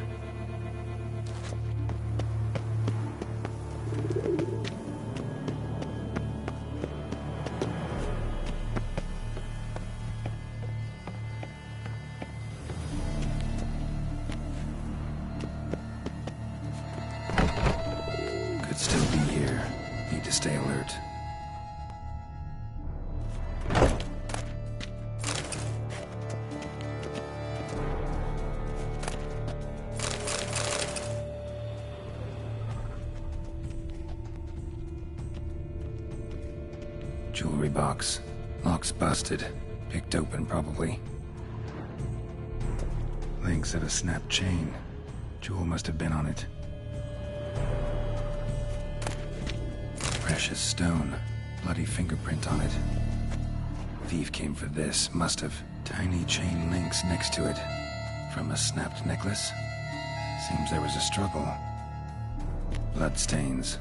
Could still be here. Need to stay alert. Jewelry box. Lock's busted. Picked open, probably. Links of a snapped chain. Jewel must have been on it. Precious stone. Bloody fingerprint on it. Thief came for this. Must have. Tiny chain links next to it. From a snapped necklace. Seems there was a struggle. Bloodstains.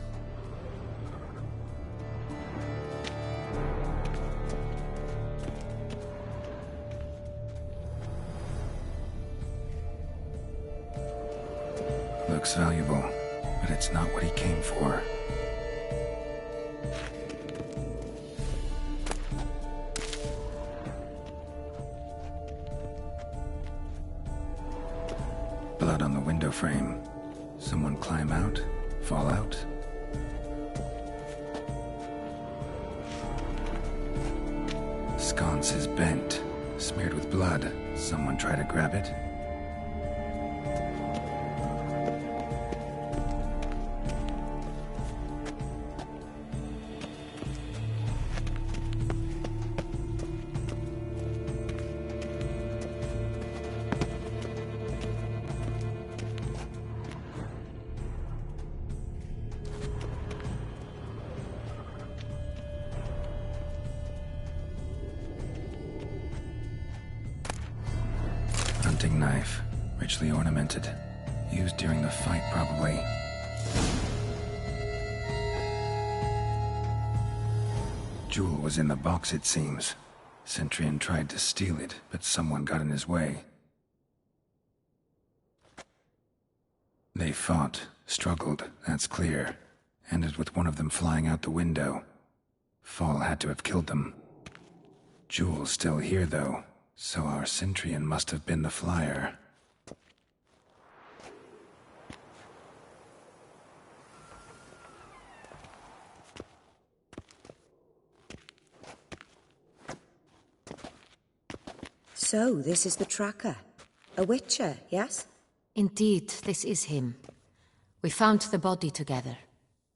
Looks valuable, but it's not what he came for. Blood on the window frame. Someone climb out? Fall out? Sconce is bent, smeared with blood. Someone try to grab it? Hunting knife, richly ornamented. Used during the fight, probably. Jewel was in the box, it seems. Centurion tried to steal it, but someone got in his way. They fought, struggled, that's clear. Ended with one of them flying out the window. Fall had to have killed them. Jewel's still here, though. So our Centurion must have been the flyer. So, this is the tracker. A witcher, yes? Indeed, this is him. We found the body together.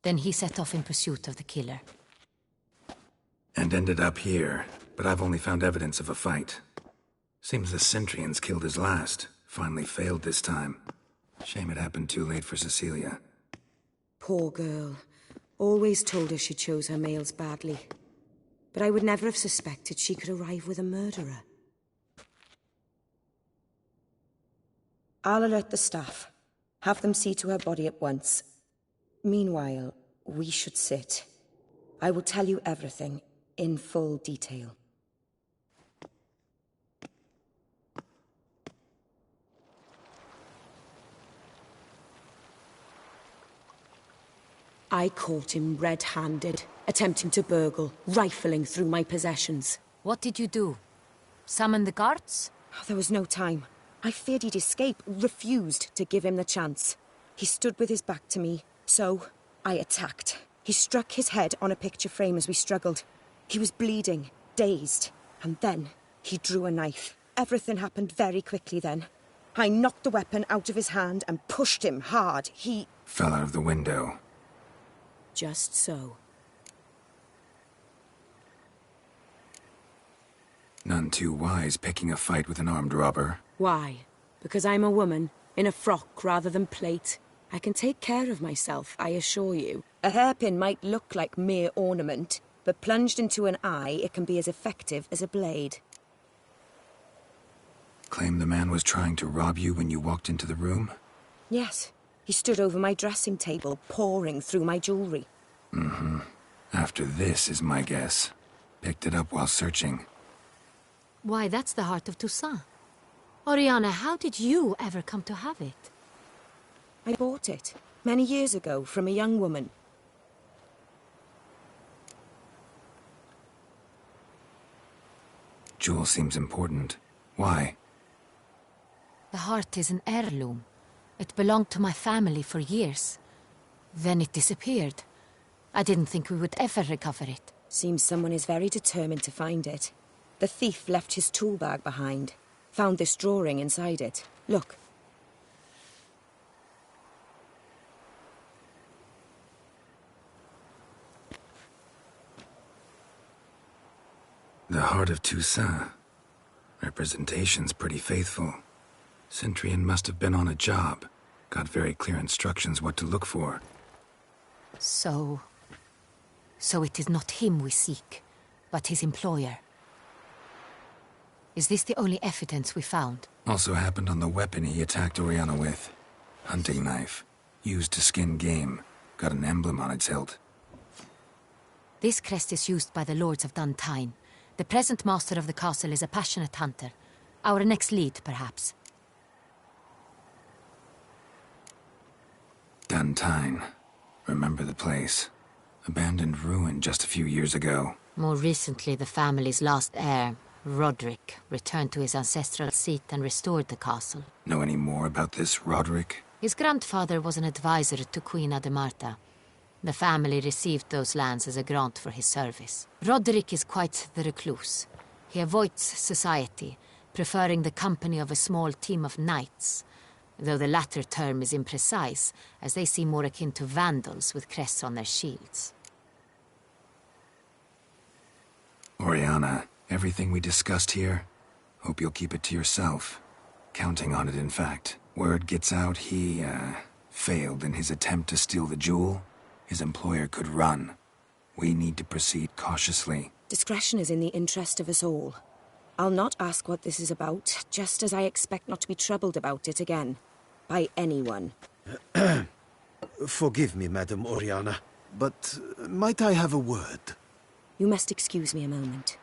Then he set off in pursuit of the killer. And ended up here, but I've only found evidence of a fight. Seems the Centurions killed his last. Finally failed this time. Shame it happened too late for Cecilia. Poor girl. Always told her she chose her males badly. But I would never have suspected she could arrive with a murderer. I'll alert the staff. Have them see to her body at once. Meanwhile, we should sit. I will tell you everything, in full detail. I caught him red-handed, attempting to burgle, rifling through my possessions. What did you do? Summon the guards? There was no time. I feared he'd escape, refused to give him the chance. He stood with his back to me, so I attacked. He struck his head on a picture frame as we struggled. He was bleeding, dazed, and then he drew a knife. Everything happened very quickly then. I knocked the weapon out of his hand and pushed him hard. He fell out of the window. Just so. None too wise picking a fight with an armed robber. Why? Because I'm a woman, in a frock rather than plate. I can take care of myself, I assure you. A hairpin might look like mere ornament, but plunged into an eye, it can be as effective as a blade. Claim the man was trying to rob you when you walked into the room? Yes. He stood over my dressing table, pouring through my jewelry. Mm-hmm. After this is my guess. Picked it up while searching. Why, that's the heart of Toussaint. Oriana, how did you ever come to have it? I bought it, many years ago, from a young woman. Jewel seems important. Why? The heart is an heirloom. It belonged to my family for years. Then it disappeared. I didn't think we would ever recover it. Seems someone is very determined to find it. The thief left his tool bag behind. Found this drawing inside it. Look. The heart of Toussaint. Representation's pretty faithful. Centurion must have been on a job. Got very clear instructions what to look for. So it is not him we seek, but his employer. Is this the only evidence we found? Also happened on the weapon he attacked Oriana with. Hunting knife. Used to skin game. Got an emblem on its hilt. This crest is used by the Lords of Duntine. The present master of the castle is a passionate hunter. Our next lead, perhaps. Duntine. Remember the place. Abandoned ruin just a few years ago. More recently, the family's last heir, Roderick, returned to his ancestral seat and restored the castle. Know any more about this Roderick? His grandfather was an advisor to Queen Ademarta. The family received those lands as a grant for his service. Roderick is quite the recluse. He avoids society, preferring the company of a small team of knights, though the latter term is imprecise, as they seem more akin to vandals with crests on their shields. Oriana, everything we discussed here, hope you'll keep it to yourself. Counting on it, in fact. Word gets out he, failed in his attempt to steal the jewel. His employer could run. We need to proceed cautiously. Discretion is in the interest of us all. I'll not ask what this is about, just as I expect not to be troubled about it again. By anyone. Forgive me, Madam Oriana, but might I have a word? You must excuse me a moment.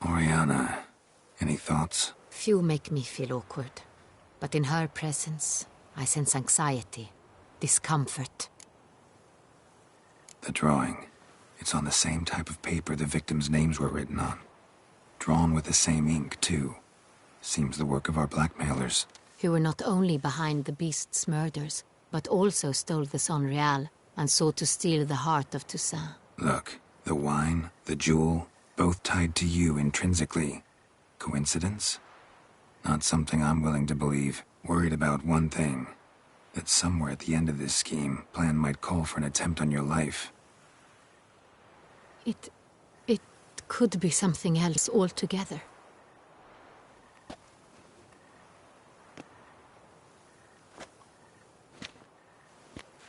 Oriana, any thoughts? Few make me feel awkward, but in her presence, I sense anxiety, discomfort. The drawing. It's on the same type of paper the victims' names were written on. Drawn with the same ink, too. Seems the work of our blackmailers. Who were not only behind the beast's murders, but also stole the Son Real and sought to steal the heart of Toussaint. Look, the wine, the jewel, both tied to you intrinsically. Coincidence? Not something I'm willing to believe. Worried about one thing. That somewhere at the end of this scheme, plan might call for an attempt on your life. It could be something else altogether.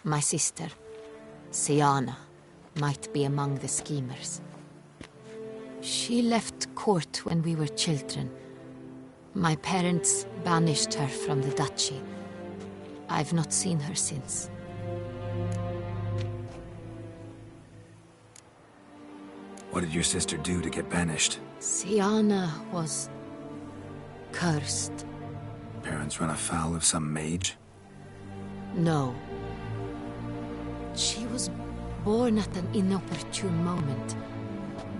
My sister, Siana, might be among the schemers. She left court when we were children. My parents banished her from the duchy. I've not seen her since. What did your sister do to get banished? Siana was cursed. Parents run afoul of some mage? No. She was born at an inopportune moment.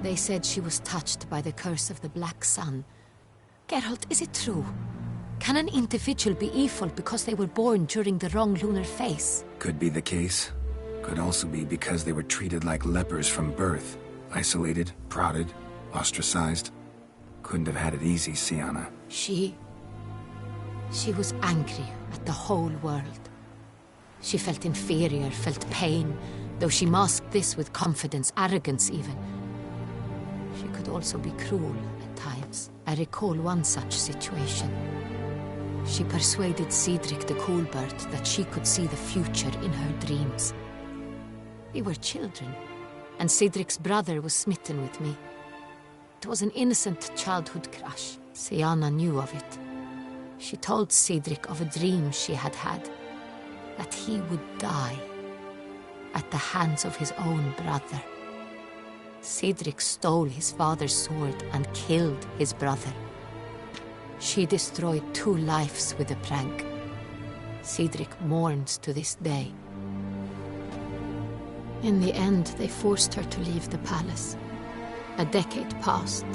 They said she was touched by the curse of the Black Sun. Geralt, is it true? Can an individual be evil because they were born during the wrong lunar phase? Could be the case. Could also be because they were treated like lepers from birth. Isolated, prodded, ostracized. Couldn't have had it easy, Siana. She was angry at the whole world. She felt inferior, felt pain, though she masked this with confidence, arrogance even. She could also be cruel at times. I recall one such situation. She persuaded Cedric the Coolbird that she could see the future in her dreams. We were children, and Cedric's brother was smitten with me. It was an innocent childhood crush. Siana knew of it. She told Cedric of a dream she had had, that he would die at the hands of his own brother. Cedric stole his father's sword and killed his brother. She destroyed 2 lives with a prank. Cedric mourns to this day. In the end, they forced her to leave the palace. A decade passed.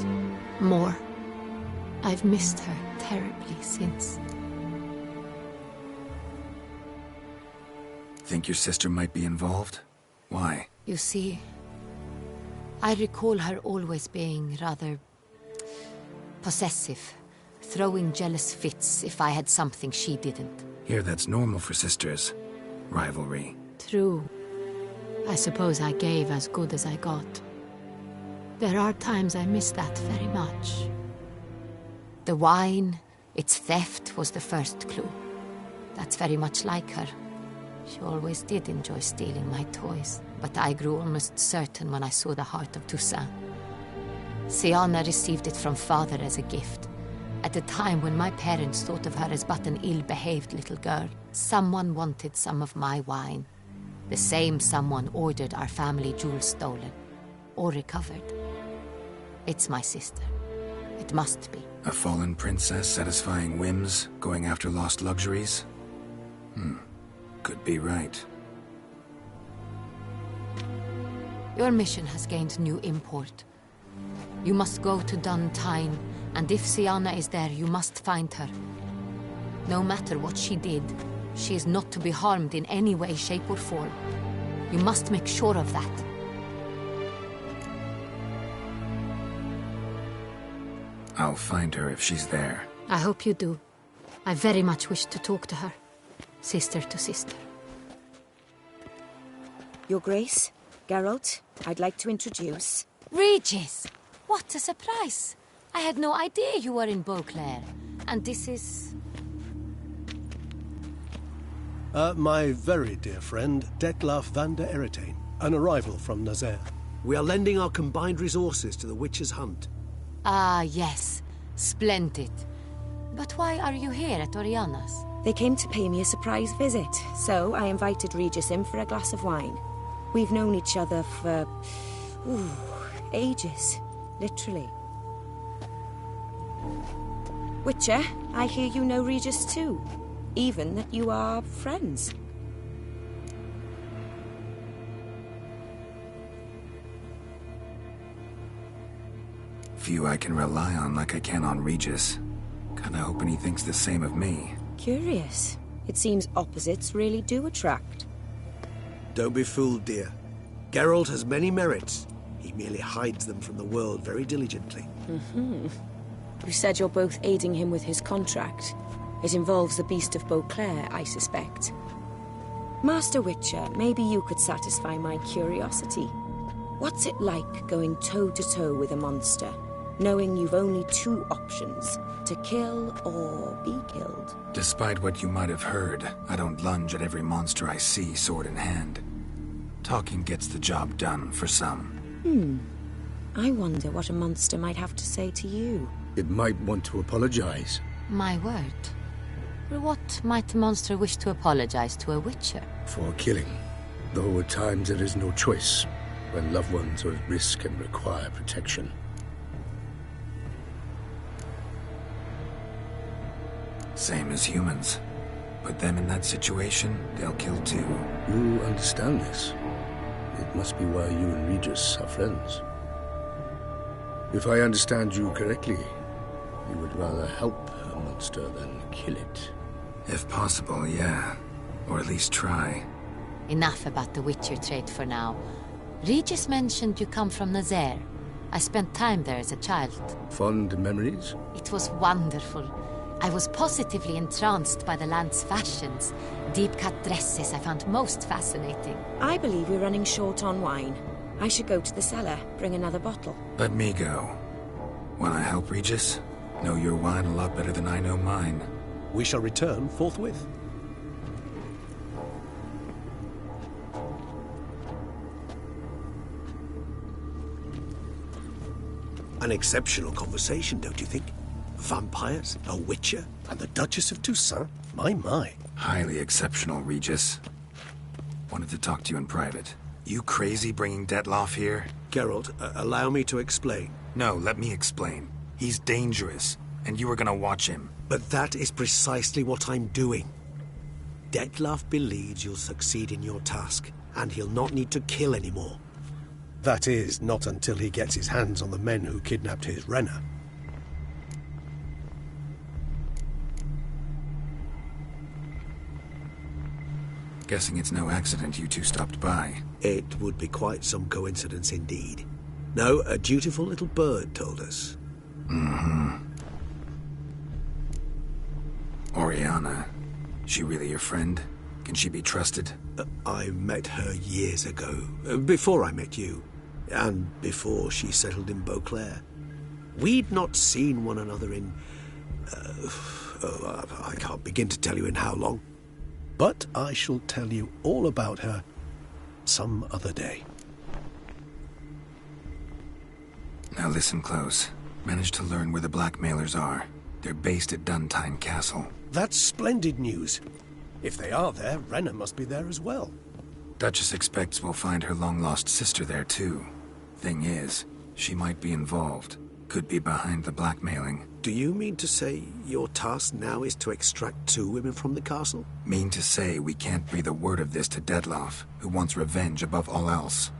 More. I've missed her terribly since. Think your sister might be involved? Why? You see, I recall her always being rather possessive, throwing jealous fits if I had something she didn't. Here, that's normal for sisters. Rivalry. True. I suppose I gave as good as I got. There are times I miss that very much. The wine, its theft, was the first clue. That's very much like her. She always did enjoy stealing my toys, but I grew almost certain when I saw the heart of Toussaint. Siana received it from father as a gift. At a time when my parents thought of her as but an ill-behaved little girl, someone wanted some of my wine. The same someone ordered our family jewels stolen, or recovered. It's my sister. It must be. A fallen princess satisfying whims, going after lost luxuries? Could be right. Your mission has gained new import. You must go to Duntine, and if Siana is there, you must find her. No matter what she did, she is not to be harmed in any way, shape, or form. You must make sure of that. I'll find her if she's there. I hope you do. I very much wish to talk to her. Sister to sister. Your Grace, Geralt, I'd like to introduce... Regis! What a surprise! I had no idea you were in Beauclair. And this is... My very dear friend, Detlaf van der Eretain, an arrival from Nazaire. We are lending our combined resources to the Witcher's hunt. Ah, yes. Splendid. But why are you here at Oriana's? They came to pay me a surprise visit, so I invited Regis in for a glass of wine. We've known each other for... ages. Literally. Witcher, I hear you know Regis too. Even that you are friends. Few I can rely on like I can on Regis. Kinda hoping he thinks the same of me. Curious. It seems opposites really do attract. Don't be fooled, dear. Geralt has many merits. He merely hides them from the world very diligently. You said you're both aiding him with his contract. It involves the Beast of Beauclair, I suspect. Master Witcher, maybe you could satisfy my curiosity. What's it like going toe-to-toe with a monster, knowing you've only two options, to kill or be killed? Despite what you might have heard, I don't lunge at every monster I see sword in hand. Talking gets the job done for some. I wonder what a monster might have to say to you. It might want to apologize. My word. For what might a monster wish to apologize to a witcher? For killing. Though at times there is no choice, when loved ones are at risk and require protection. Same as humans. Put them in that situation, they'll kill too. You understand this. It must be why you and Regis are friends. If I understand you correctly, you would rather help a monster than kill it. If possible, yeah. Or at least try. Enough about the Witcher trait for now. Regis mentioned you come from Nazaire. I spent time there as a child. Fond memories? It was wonderful. I was positively entranced by the land's fashions. Deep-cut dresses I found most fascinating. I believe we're running short on wine. I should go to the cellar, bring another bottle. Let me go. Wanna help, Regis? Know your wine a lot better than I know mine. We shall return forthwith. An exceptional conversation, don't you think? Vampires, a witcher, and the Duchess of Toussaint? My. Highly exceptional, Regis. Wanted to talk to you in private. You crazy bringing Detlaf here? Geralt, allow me to explain. No, let me explain. He's dangerous, and you were gonna watch him. But that is precisely what I'm doing. Detlaf believes you'll succeed in your task, and he'll not need to kill anymore. That is, not until he gets his hands on the men who kidnapped his Renner. Guessing it's no accident you two stopped by. It would be quite some coincidence indeed. No, a dutiful little bird told us. Oriana. She really your friend? Can she be trusted? I met her years ago. Before I met you. And before she settled in Beauclair. We'd not seen one another in I can't begin to tell you in how long. But I shall tell you all about her some other day. Now listen close. Managed to learn where the blackmailers are. They're based at Duntine Castle. That's splendid news. If they are there, Renna must be there as well. Duchess expects we'll find her long-lost sister there, too. Thing is, she might be involved. Could be behind the blackmailing. Do you mean to say your task now is to extract 2 women from the castle? Mean to say we can't breathe a word of this to Dettlaff, who wants revenge above all else.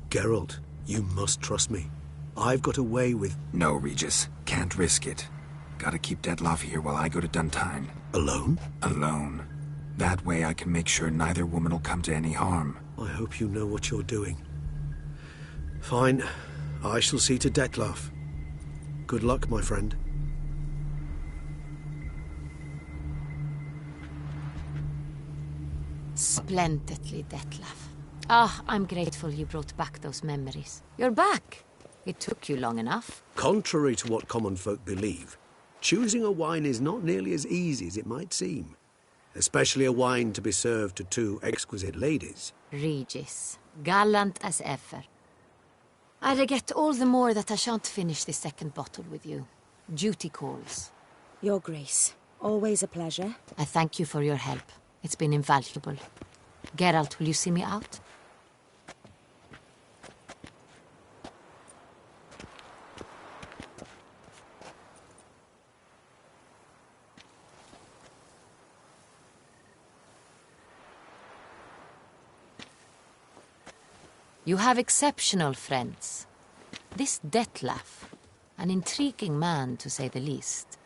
Geralt, you must trust me. I've got away with... No, Regis. Can't risk it. Gotta keep Dettlaff here while I go to Duntine. Alone? Alone. That way I can make sure neither woman will come to any harm. I hope you know what you're doing. Fine. I shall see to Dettlaff. Good luck, my friend. Splendidly, Dettlaff. Ah, I'm grateful you brought back those memories. You're back. It took you long enough. Contrary to what common folk believe, choosing a wine is not nearly as easy as it might seem. Especially a wine to be served to 2 exquisite ladies. Regis, gallant as ever. I regret all the more that I shan't finish the 2nd bottle with you. Duty calls. Your Grace, always a pleasure. I thank you for your help. It's been invaluable. Geralt, will you see me out? You have exceptional friends. This Dettlaff, an intriguing man to say the least.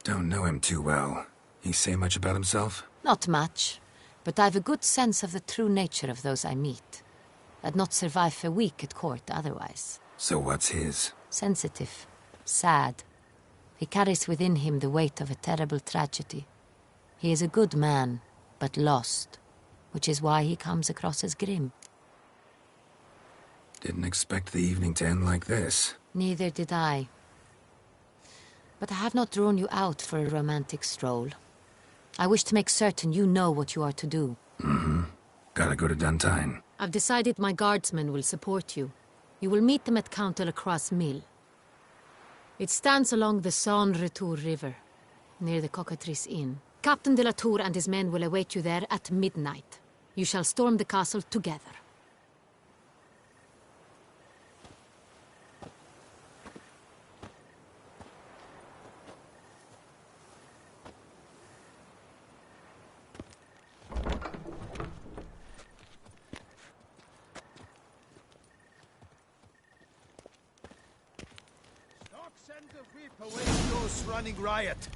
Don't know him too well. He say much about himself? Not much, but I've a good sense of the true nature of those I meet. I'd not survive a week at court otherwise. So what's his? Sensitive, sad. He carries within him the weight of a terrible tragedy. He is a good man, but lost, which is why he comes across as grim. Didn't expect the evening to end like this. Neither did I. But I have not drawn you out for a romantic stroll. I wish to make certain you know what you are to do. Mm-hmm. Gotta go to Duntine. I've decided my guardsmen will support you. You will meet them at Count de la Croix's mill. It stands along the Saône-Retour River, near the Cockatrice Inn. Captain de la Tour and his men will await you there at midnight. You shall storm the castle together. Send the whip away those running riot.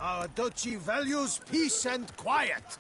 Our duchy values peace and quiet.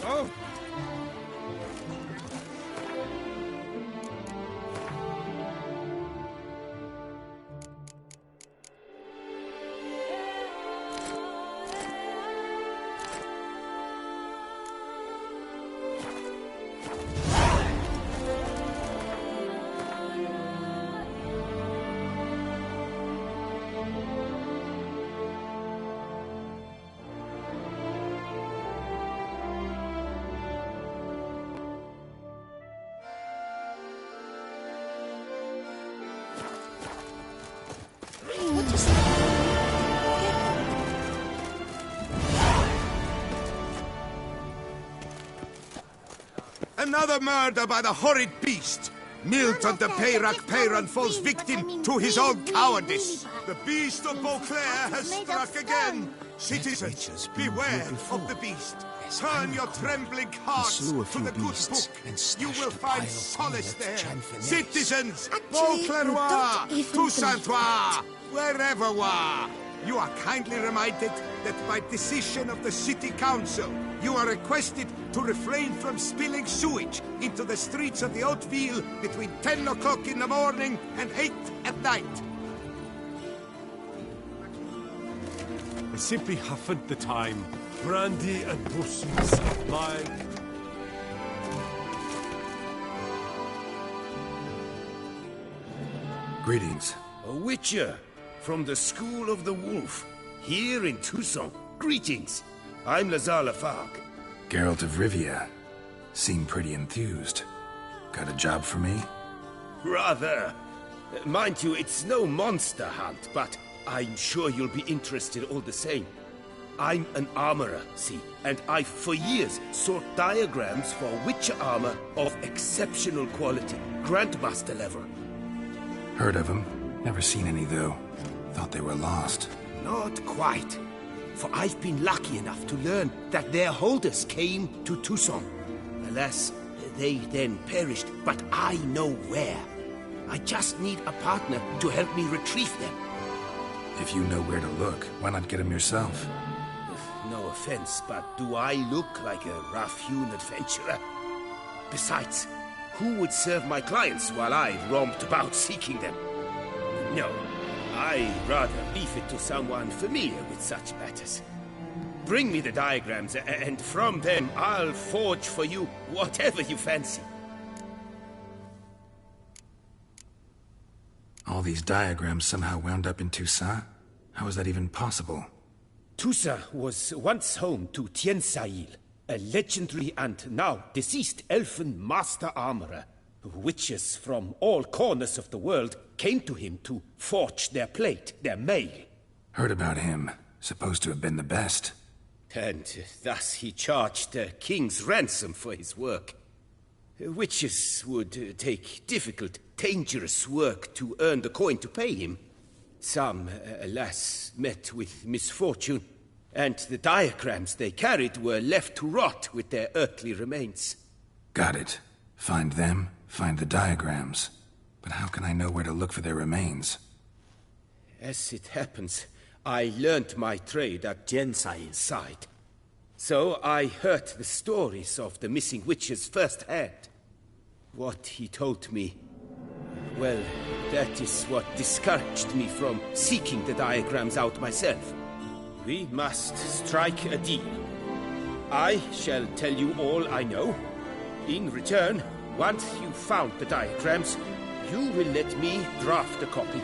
Oh! Another murder by the horrid beast! Milton de Peyran falls victim to his own cowardice. The beast of Beauclair has struck again. Citizens, beware of the beast. Turn your trembling hearts to the good book. You will find solace there. Citizens, Beauclair, Toussaint, wherever were. You are kindly reminded that by decision of the City Council, you are requested to refrain from spilling sewage into the streets of the Hauteville between 10 o'clock in the morning and 8 at night. I simply haven't the time. Brandy and pussies. Greetings. A witcher from the School of the Wolf, here in Toussaint. Greetings. I'm Lazar Lafargue. Geralt of Rivia. Seem pretty enthused. Got a job for me? Rather. Mind you, it's no monster hunt, but I'm sure you'll be interested all the same. I'm an armorer, see, and I've for years sought diagrams for witcher armor of exceptional quality. Grandmaster level. Heard of them. Never seen any, though. Thought they were lost. Not quite. For I've been lucky enough to learn that their holders came to Toussaint. Alas, they then perished, but I know where. I just need a partner to help me retrieve them. If you know where to look, why not get them yourself? No offense, but do I look like a rough-hewn adventurer? Besides, who would serve my clients while I romped about seeking them? No, I'd rather leave it to someone familiar with such matters. Bring me the diagrams, and from them I'll forge for you whatever you fancy. All these diagrams somehow wound up in Toussaint? How is that even possible? Toussaint was once home to Tiensail, a legendary and now deceased elfin master armorer. Witches from all corners of the world came to him to forge their plate, their mail. Heard about him. Supposed to have been the best. And thus he charged a king's ransom for his work. Witches would take difficult, dangerous work to earn the coin to pay him. Some, alas, met with misfortune, and the diagrams they carried were left to rot with their earthly remains. Got it. Find them, find the diagrams. But how can I know where to look for their remains? As it happens, I learned my trade at Jensai's side. So I heard the stories of the missing witches firsthand. What he told me, well, that is what discouraged me from seeking the diagrams out myself. We must strike a deal. I shall tell you all I know. In return, once you've found the diagrams, you will let me draft a copy.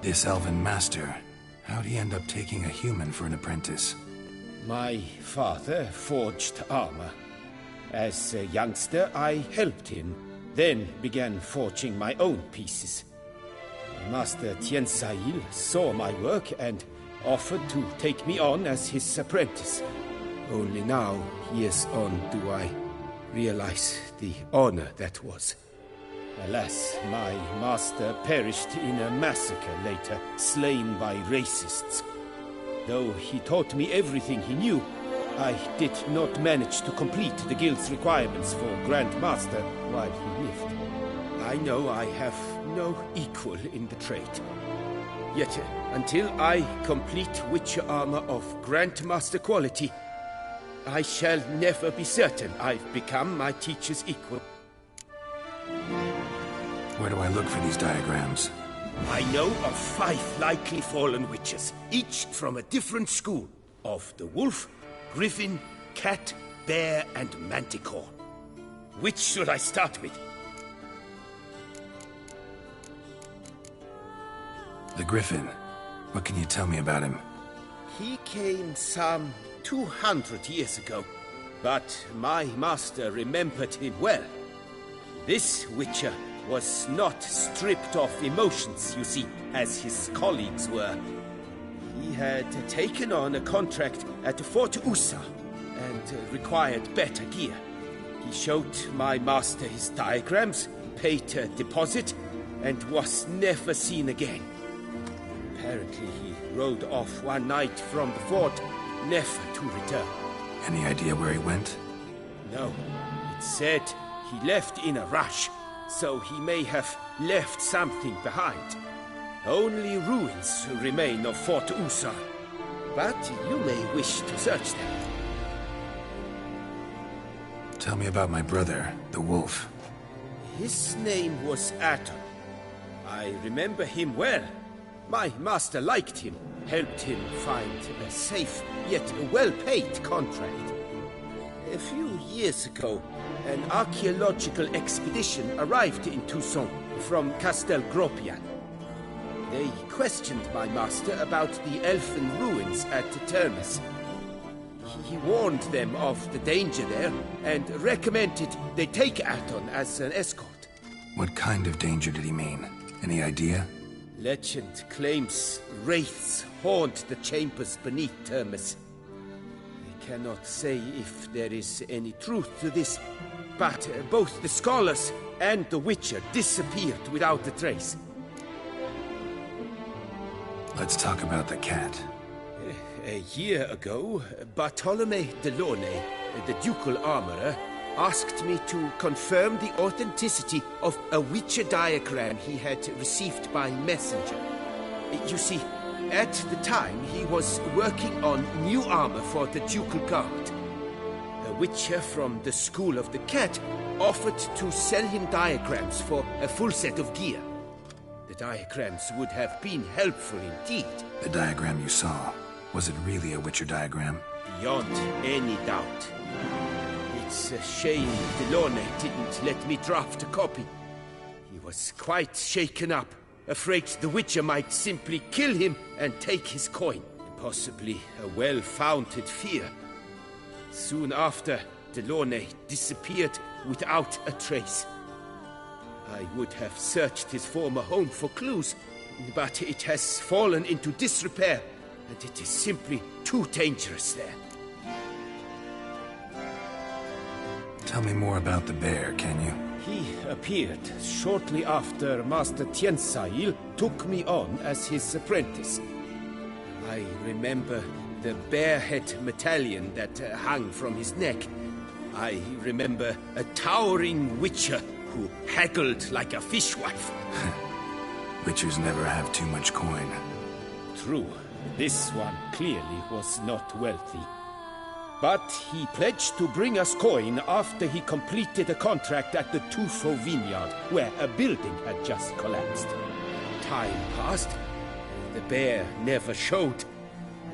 This elven master, how'd he end up taking a human for an apprentice? My father forged armor. As a youngster, I helped him, then began forging my own pieces. Master Tiansail saw my work and offered to take me on as his apprentice. Only now, years on, do I realize the honor that was. Alas, my master perished in a massacre later, slain by racists. Though he taught me everything he knew, I did not manage to complete the guild's requirements for Grand Master while he lived. I know I have no equal in the trade. Yet, until I complete Witcher armor of Grandmaster quality, I shall never be certain I've become my teacher's equal. Where do I look for these diagrams? I know of 5 likely fallen witches, each from a different school of the wolf, griffin, cat, bear, and manticore. Which should I start with? The Griffin. What can you tell me about him? He came some 200 years ago, but my master remembered him well. This Witcher was not stripped of emotions, you see, as his colleagues were. He had taken on a contract at Fort Usa and required better gear. He showed my master his diagrams, paid a deposit, and was never seen again. Apparently he rode off one night from the fort, never to return. Any idea where he went? No. It said he left in a rush, so he may have left something behind. Only ruins remain of Fort Usa, but you may wish to search them. Tell me about my brother, the wolf. His name was Aton. I remember him well. My master liked him, helped him find a safe, yet well-paid contract. A few years ago, an archaeological expedition arrived in Tucson from Castel Gropian. They questioned my master about the elfin ruins at Termes. He warned them of the danger there and recommended they take Aton as an escort. What kind of danger did he mean? Any idea? Legend claims wraiths haunt the chambers beneath Termes. I cannot say if there is any truth to this, but both the scholars and the Witcher disappeared without a trace. Let's talk about the cat. A year ago, Bartolome Delaunay, the ducal armorer, asked me to confirm the authenticity of a Witcher diagram he had received by messenger. You see, at the time he was working on new armor for the ducal guard. A Witcher from the School of the Cat offered to sell him diagrams for a full set of gear. The diagrams would have been helpful indeed. The diagram you saw, was it really a Witcher diagram? Beyond any doubt. It's a shame Delaunay didn't let me draft a copy. He was quite shaken up, afraid the Witcher might simply kill him and take his coin. Possibly a well-founded fear. Soon after, Delaunay disappeared without a trace. I would have searched his former home for clues, but it has fallen into disrepair, and it is simply too dangerous there. Tell me more about the bear, can you? He appeared shortly after Master Tiansail took me on as his apprentice. I remember the bear head medallion that hung from his neck. I remember a towering witcher who haggled like a fishwife. Witchers never have too much coin. True. This one clearly was not wealthy. But he pledged to bring us coin after he completed a contract at the Tufo vineyard, where a building had just collapsed. Time passed. The bear never showed,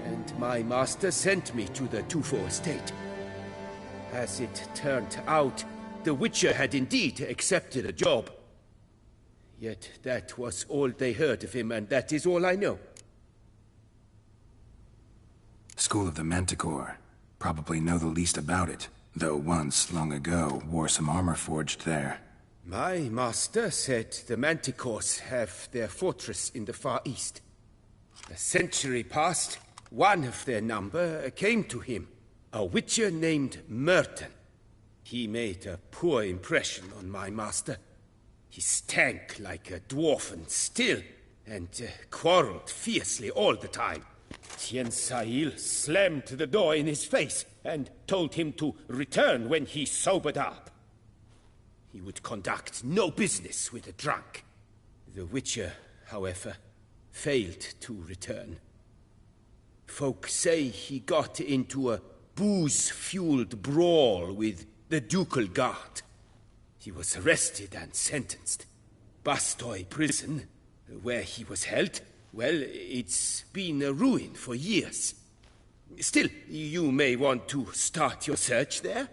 and my master sent me to the Tufo estate. As it turned out, the Witcher had indeed accepted a job. Yet that was all they heard of him, and that is all I know. School of the Manticore. Probably know the least about it, though once, long ago, wore some armor forged there. My master said the Manticores have their fortress in the Far East. A century passed, one of their number came to him, a witcher named Merton. He made a poor impression on my master. He stank like a dwarfen still, and quarreled fiercely all the time. Tien Sahil slammed the door in his face and told him to return when he sobered up. He would conduct no business with a drunk. The Witcher, however, failed to return. Folk say he got into a booze-fueled brawl with the Ducal Guard. He was arrested and sentenced. Bastoy prison, where he was held, well, it's been a ruin for years. Still, you may want to start your search there.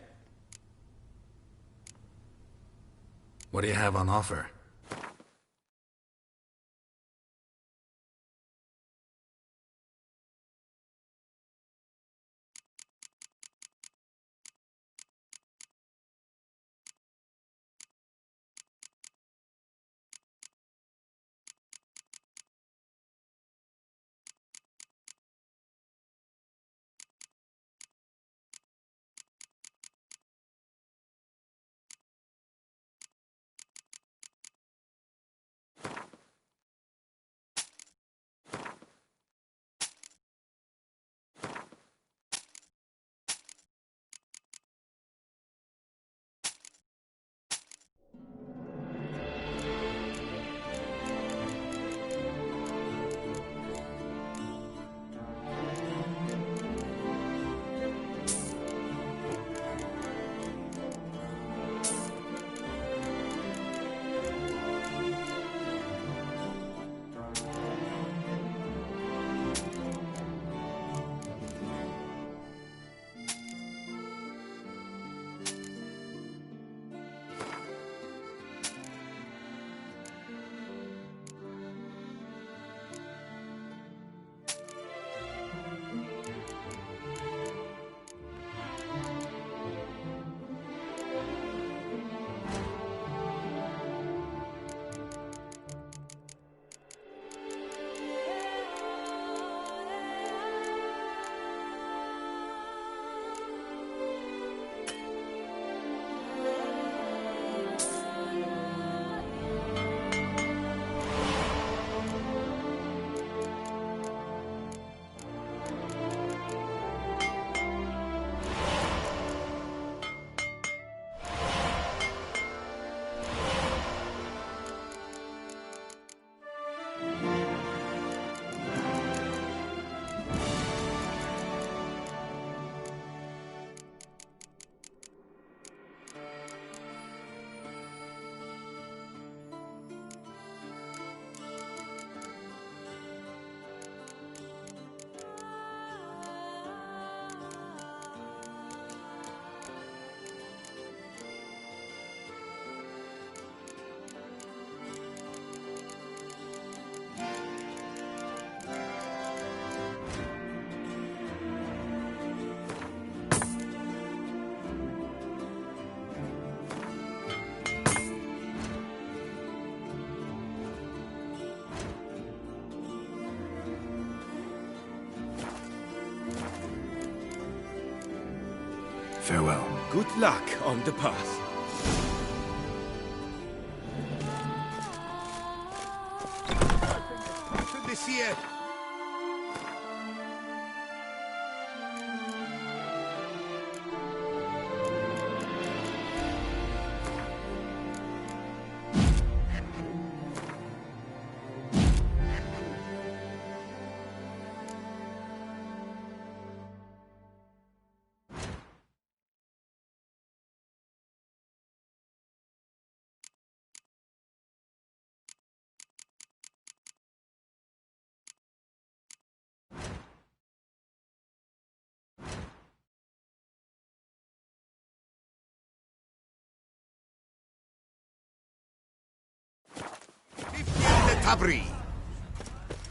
What do you have on offer? Farewell. Good luck on the path. This here. Cabri.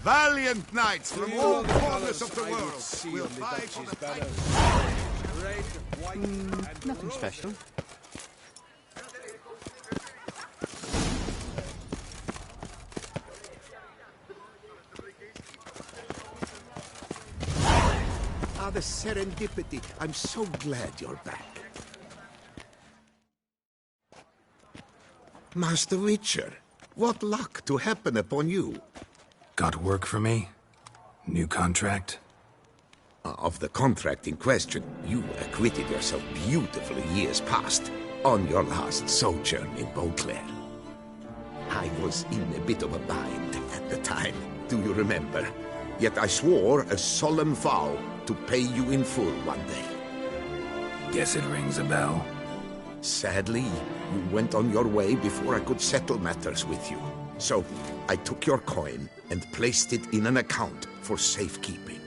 Valiant knights from all corners of the world will fight for the title. Nothing special. Ah, the serendipity. I'm so glad you're back. Master Witcher, what luck to happen upon you. Got work for me? New contract? Of the contract in question, you acquitted yourself beautifully years past, on your last sojourn in Beauclair. I was in a bit of a bind at the time, do you remember? Yet I swore a solemn vow to pay you in full one day. Guess it rings a bell. Sadly, you went on your way before I could settle matters with you. So, I took your coin and placed it in an account for safekeeping.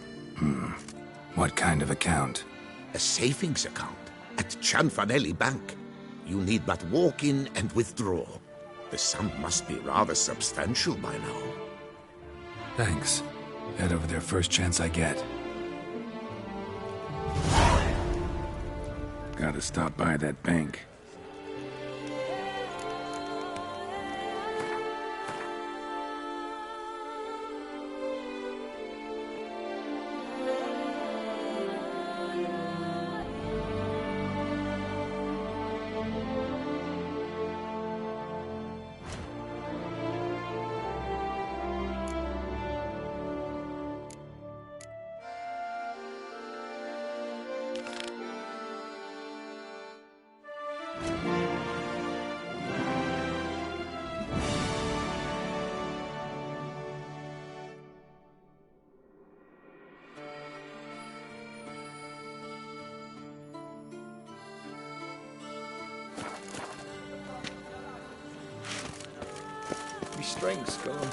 What kind of account? A savings account at Cianfanelli Bank. You need but walk in and withdraw. The sum must be rather substantial by now. Thanks. Head over there first chance I get. Gotta stop by that bank. My strength's gone.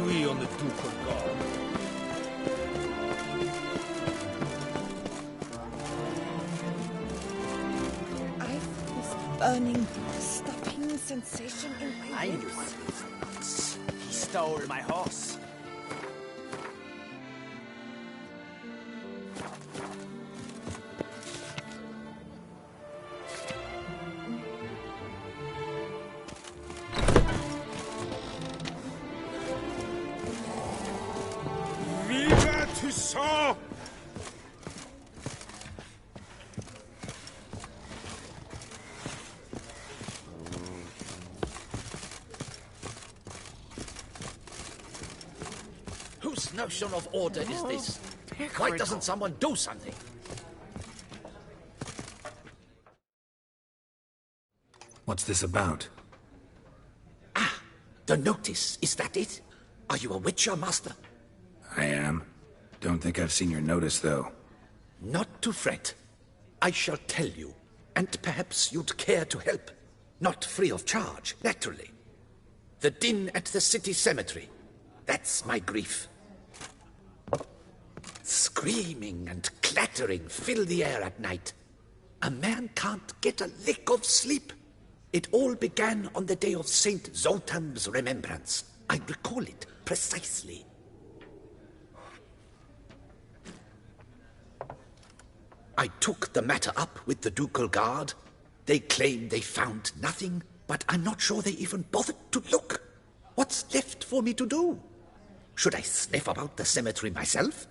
We on the Duke of God. I've this burning, stopping sensation in my I knew ribs. one of his. He stole my horse. Viva Toussaint! Whose notion of order is this? Why doesn't someone do something? What's this about? The notice, is that it? Are you a Witcher, Master? I am. Don't think I've seen your notice, though. Not to fret. I shall tell you, and perhaps you'd care to help. Not free of charge, naturally. The din at the city cemetery. That's my grief. Screaming and clattering fill the air at night. A man can't get a lick of sleep. It all began on the day of Saint Zotam's remembrance. I recall it precisely. I took the matter up with the Ducal Guard. They claim they found nothing, but I'm not sure they even bothered to look. What's left for me to do? Should I sniff about the cemetery myself?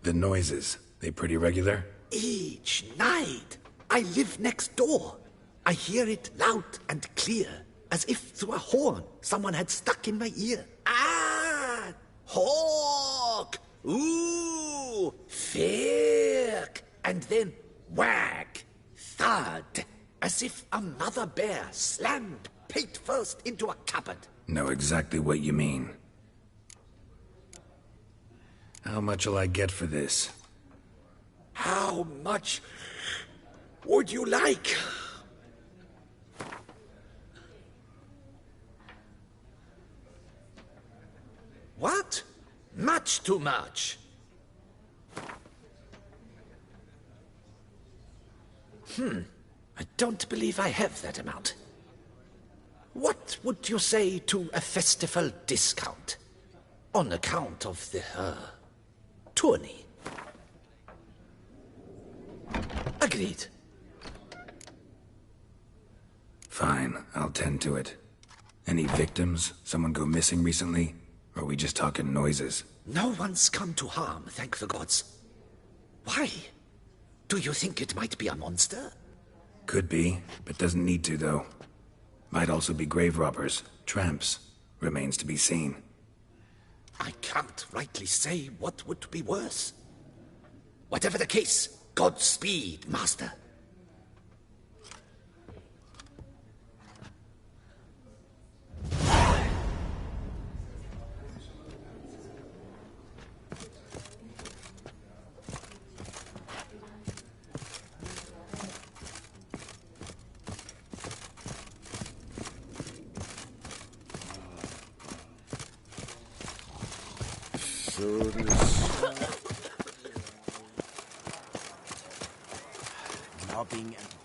The noises, they pretty regular? Each night. I live next door. I hear it loud and clear, as if through a horn someone had stuck in my ear. Ah! Hawk! Ooh! Firk! And then whack! Thud! As if a mother bear slammed pate first into a cupboard. Know exactly what you mean. How much'll I get for this? How much would you like? What? Much too much. I don't believe I have that amount. What would you say to a festival discount? On account of the, tourney. Agreed. Fine, I'll tend to it. Any victims? Someone go missing recently? Or are we just talking noises? No one's come to harm, thank the gods. Why? Do you think it might be a monster? Could be, but doesn't need to, though. Might also be grave robbers, tramps. Remains to be seen. I can't rightly say what would be worse. Whatever the case, Godspeed, Master. Mobbing and...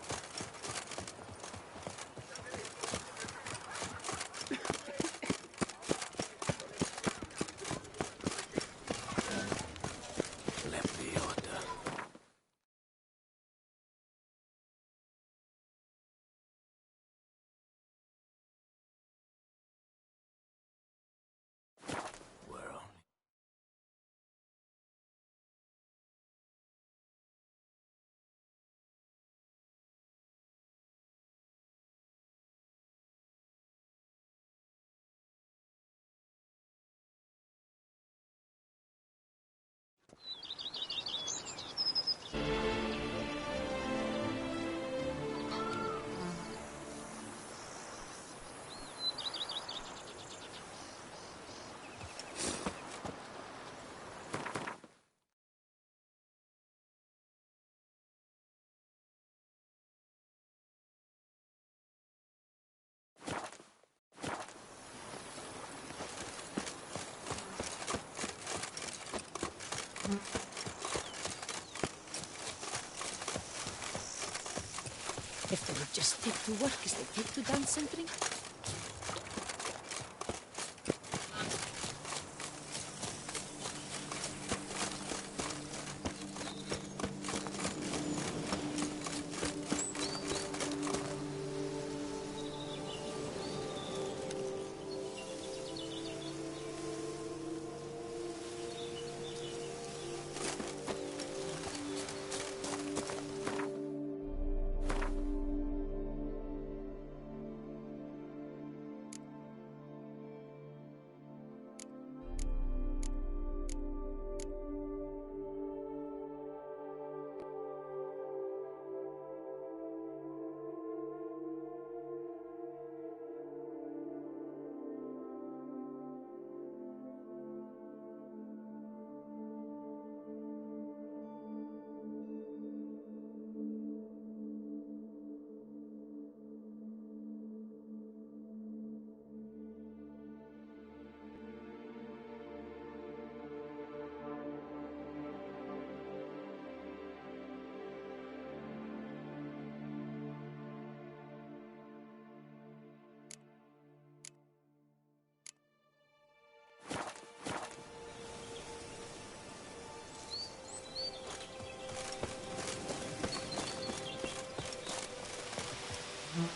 If they would just take to work as they take to dance and drink. Huh?